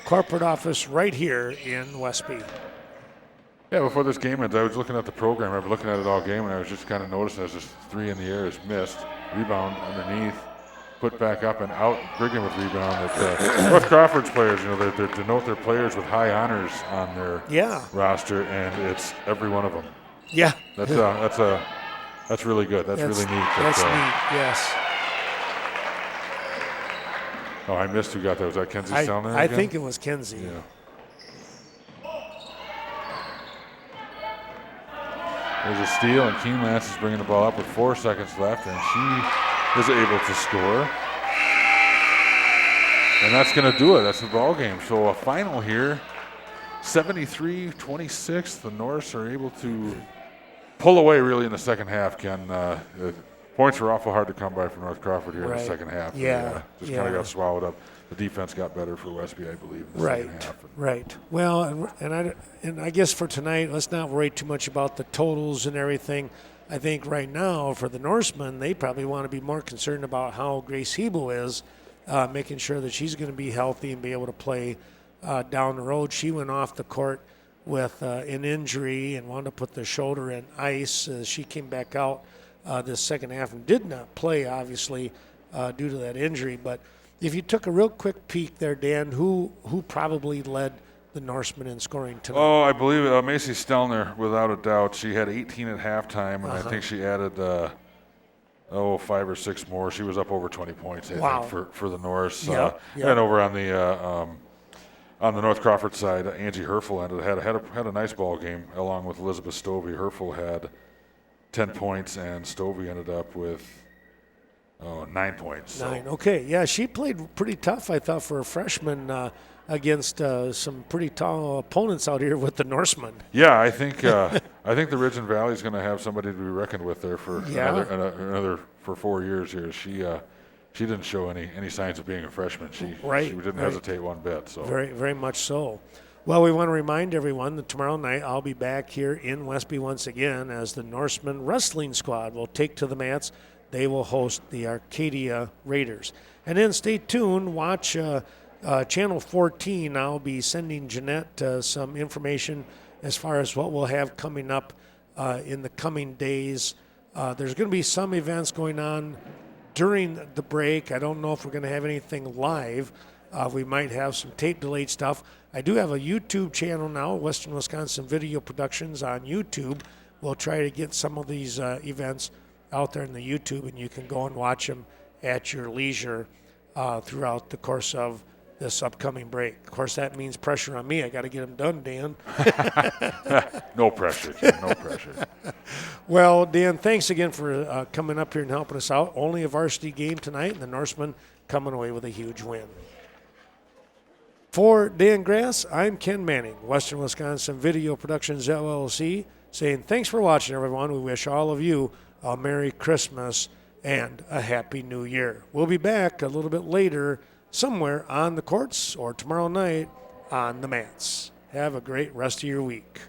Speaker 1: corporate office right here in Westby.
Speaker 4: Yeah, before this game ends, I was looking at the program. I've been looking at it all game, and I was just kind of noticing there's this 3 in the air is missed. Rebound underneath, put back up and out. Brigham with rebound. North Crawford's players, you know, they denote their players with high honors on their roster, and it's every one of them.
Speaker 1: Yeah.
Speaker 4: That's really good. That's really neat.
Speaker 1: That's neat, yes.
Speaker 4: Oh, I missed who got that. Was that Kenzie Stelner?
Speaker 1: I think it was Kenzie.
Speaker 4: Yeah. There's a steal, and Keenlance is bringing the ball up with 4 seconds left, and she is able to score. And that's going to do it. That's the ball game. So a final here, 73-26. The Norse are able to pull away really in the second half, Ken. Points were awful hard to come by for North Crawford here in the second half.
Speaker 1: Yeah.
Speaker 4: Just kind of got swallowed up. The defense got better for Westby, I believe, in the second half.
Speaker 1: Right. Well, and I guess for tonight, let's not worry too much about the totals and everything. I think right now for the Norsemen, they probably want to be more concerned about how Grace Hebo is, making sure that she's going to be healthy and be able to play down the road. She went off the court with an injury and wanted to put the shoulder in ice. She came back out this second half and did not play, obviously, due to that injury. But if you took a real quick peek there, Dan, who probably led the Norsemen in scoring tonight?
Speaker 4: Oh, I believe Macy Stelner, without a doubt. She had 18 at halftime, and I think she added 5 or 6 more. She was up over 20 points, I think, for the Norse. And over on the North Crawford side, Angie Herfel had a nice ball game along with Elizabeth Stovey. Herfel had 10 points, and Stovey ended up with 9 points.
Speaker 1: 9, okay. Yeah, she played pretty tough, I thought, for a freshman against some pretty tall opponents out here with the Norsemen.
Speaker 4: Yeah, I think the Ridge and Valley is going to have somebody to be reckoned with there for another for 4 years here. She didn't show any signs of being a freshman. She didn't hesitate one bit. So
Speaker 1: very, very much so. Well, we want to remind everyone that tomorrow night I'll be back here in Westby once again as the Norsemen wrestling squad will take to the mats. They will host the Arcadia Raiders. And then stay tuned. Watch Channel 14. I'll be sending Jeanette some information as far as what we'll have coming up in the coming days. There's going to be some events going on during the break. I don't know if we're going to have anything live. We might have some tape-delayed stuff. I do have a YouTube channel now, Western Wisconsin Video Productions on YouTube. We'll try to get some of these events out there in the YouTube, and you can go and watch them at your leisure throughout the course of this upcoming break. Of course, that means pressure on me. I got to get them done, Dan.
Speaker 4: No pressure, Ken, no pressure.
Speaker 1: Well, Dan, thanks again for coming up here and helping us out. Only a varsity game tonight, and the Norsemen coming away with a huge win. For Dan Grass, I'm Ken Manning, Western Wisconsin Video Productions, LLC, saying thanks for watching, everyone. We wish all of you a Merry Christmas and a Happy New Year. We'll be back a little bit later somewhere on the courts or tomorrow night on the mats. Have a great rest of your week.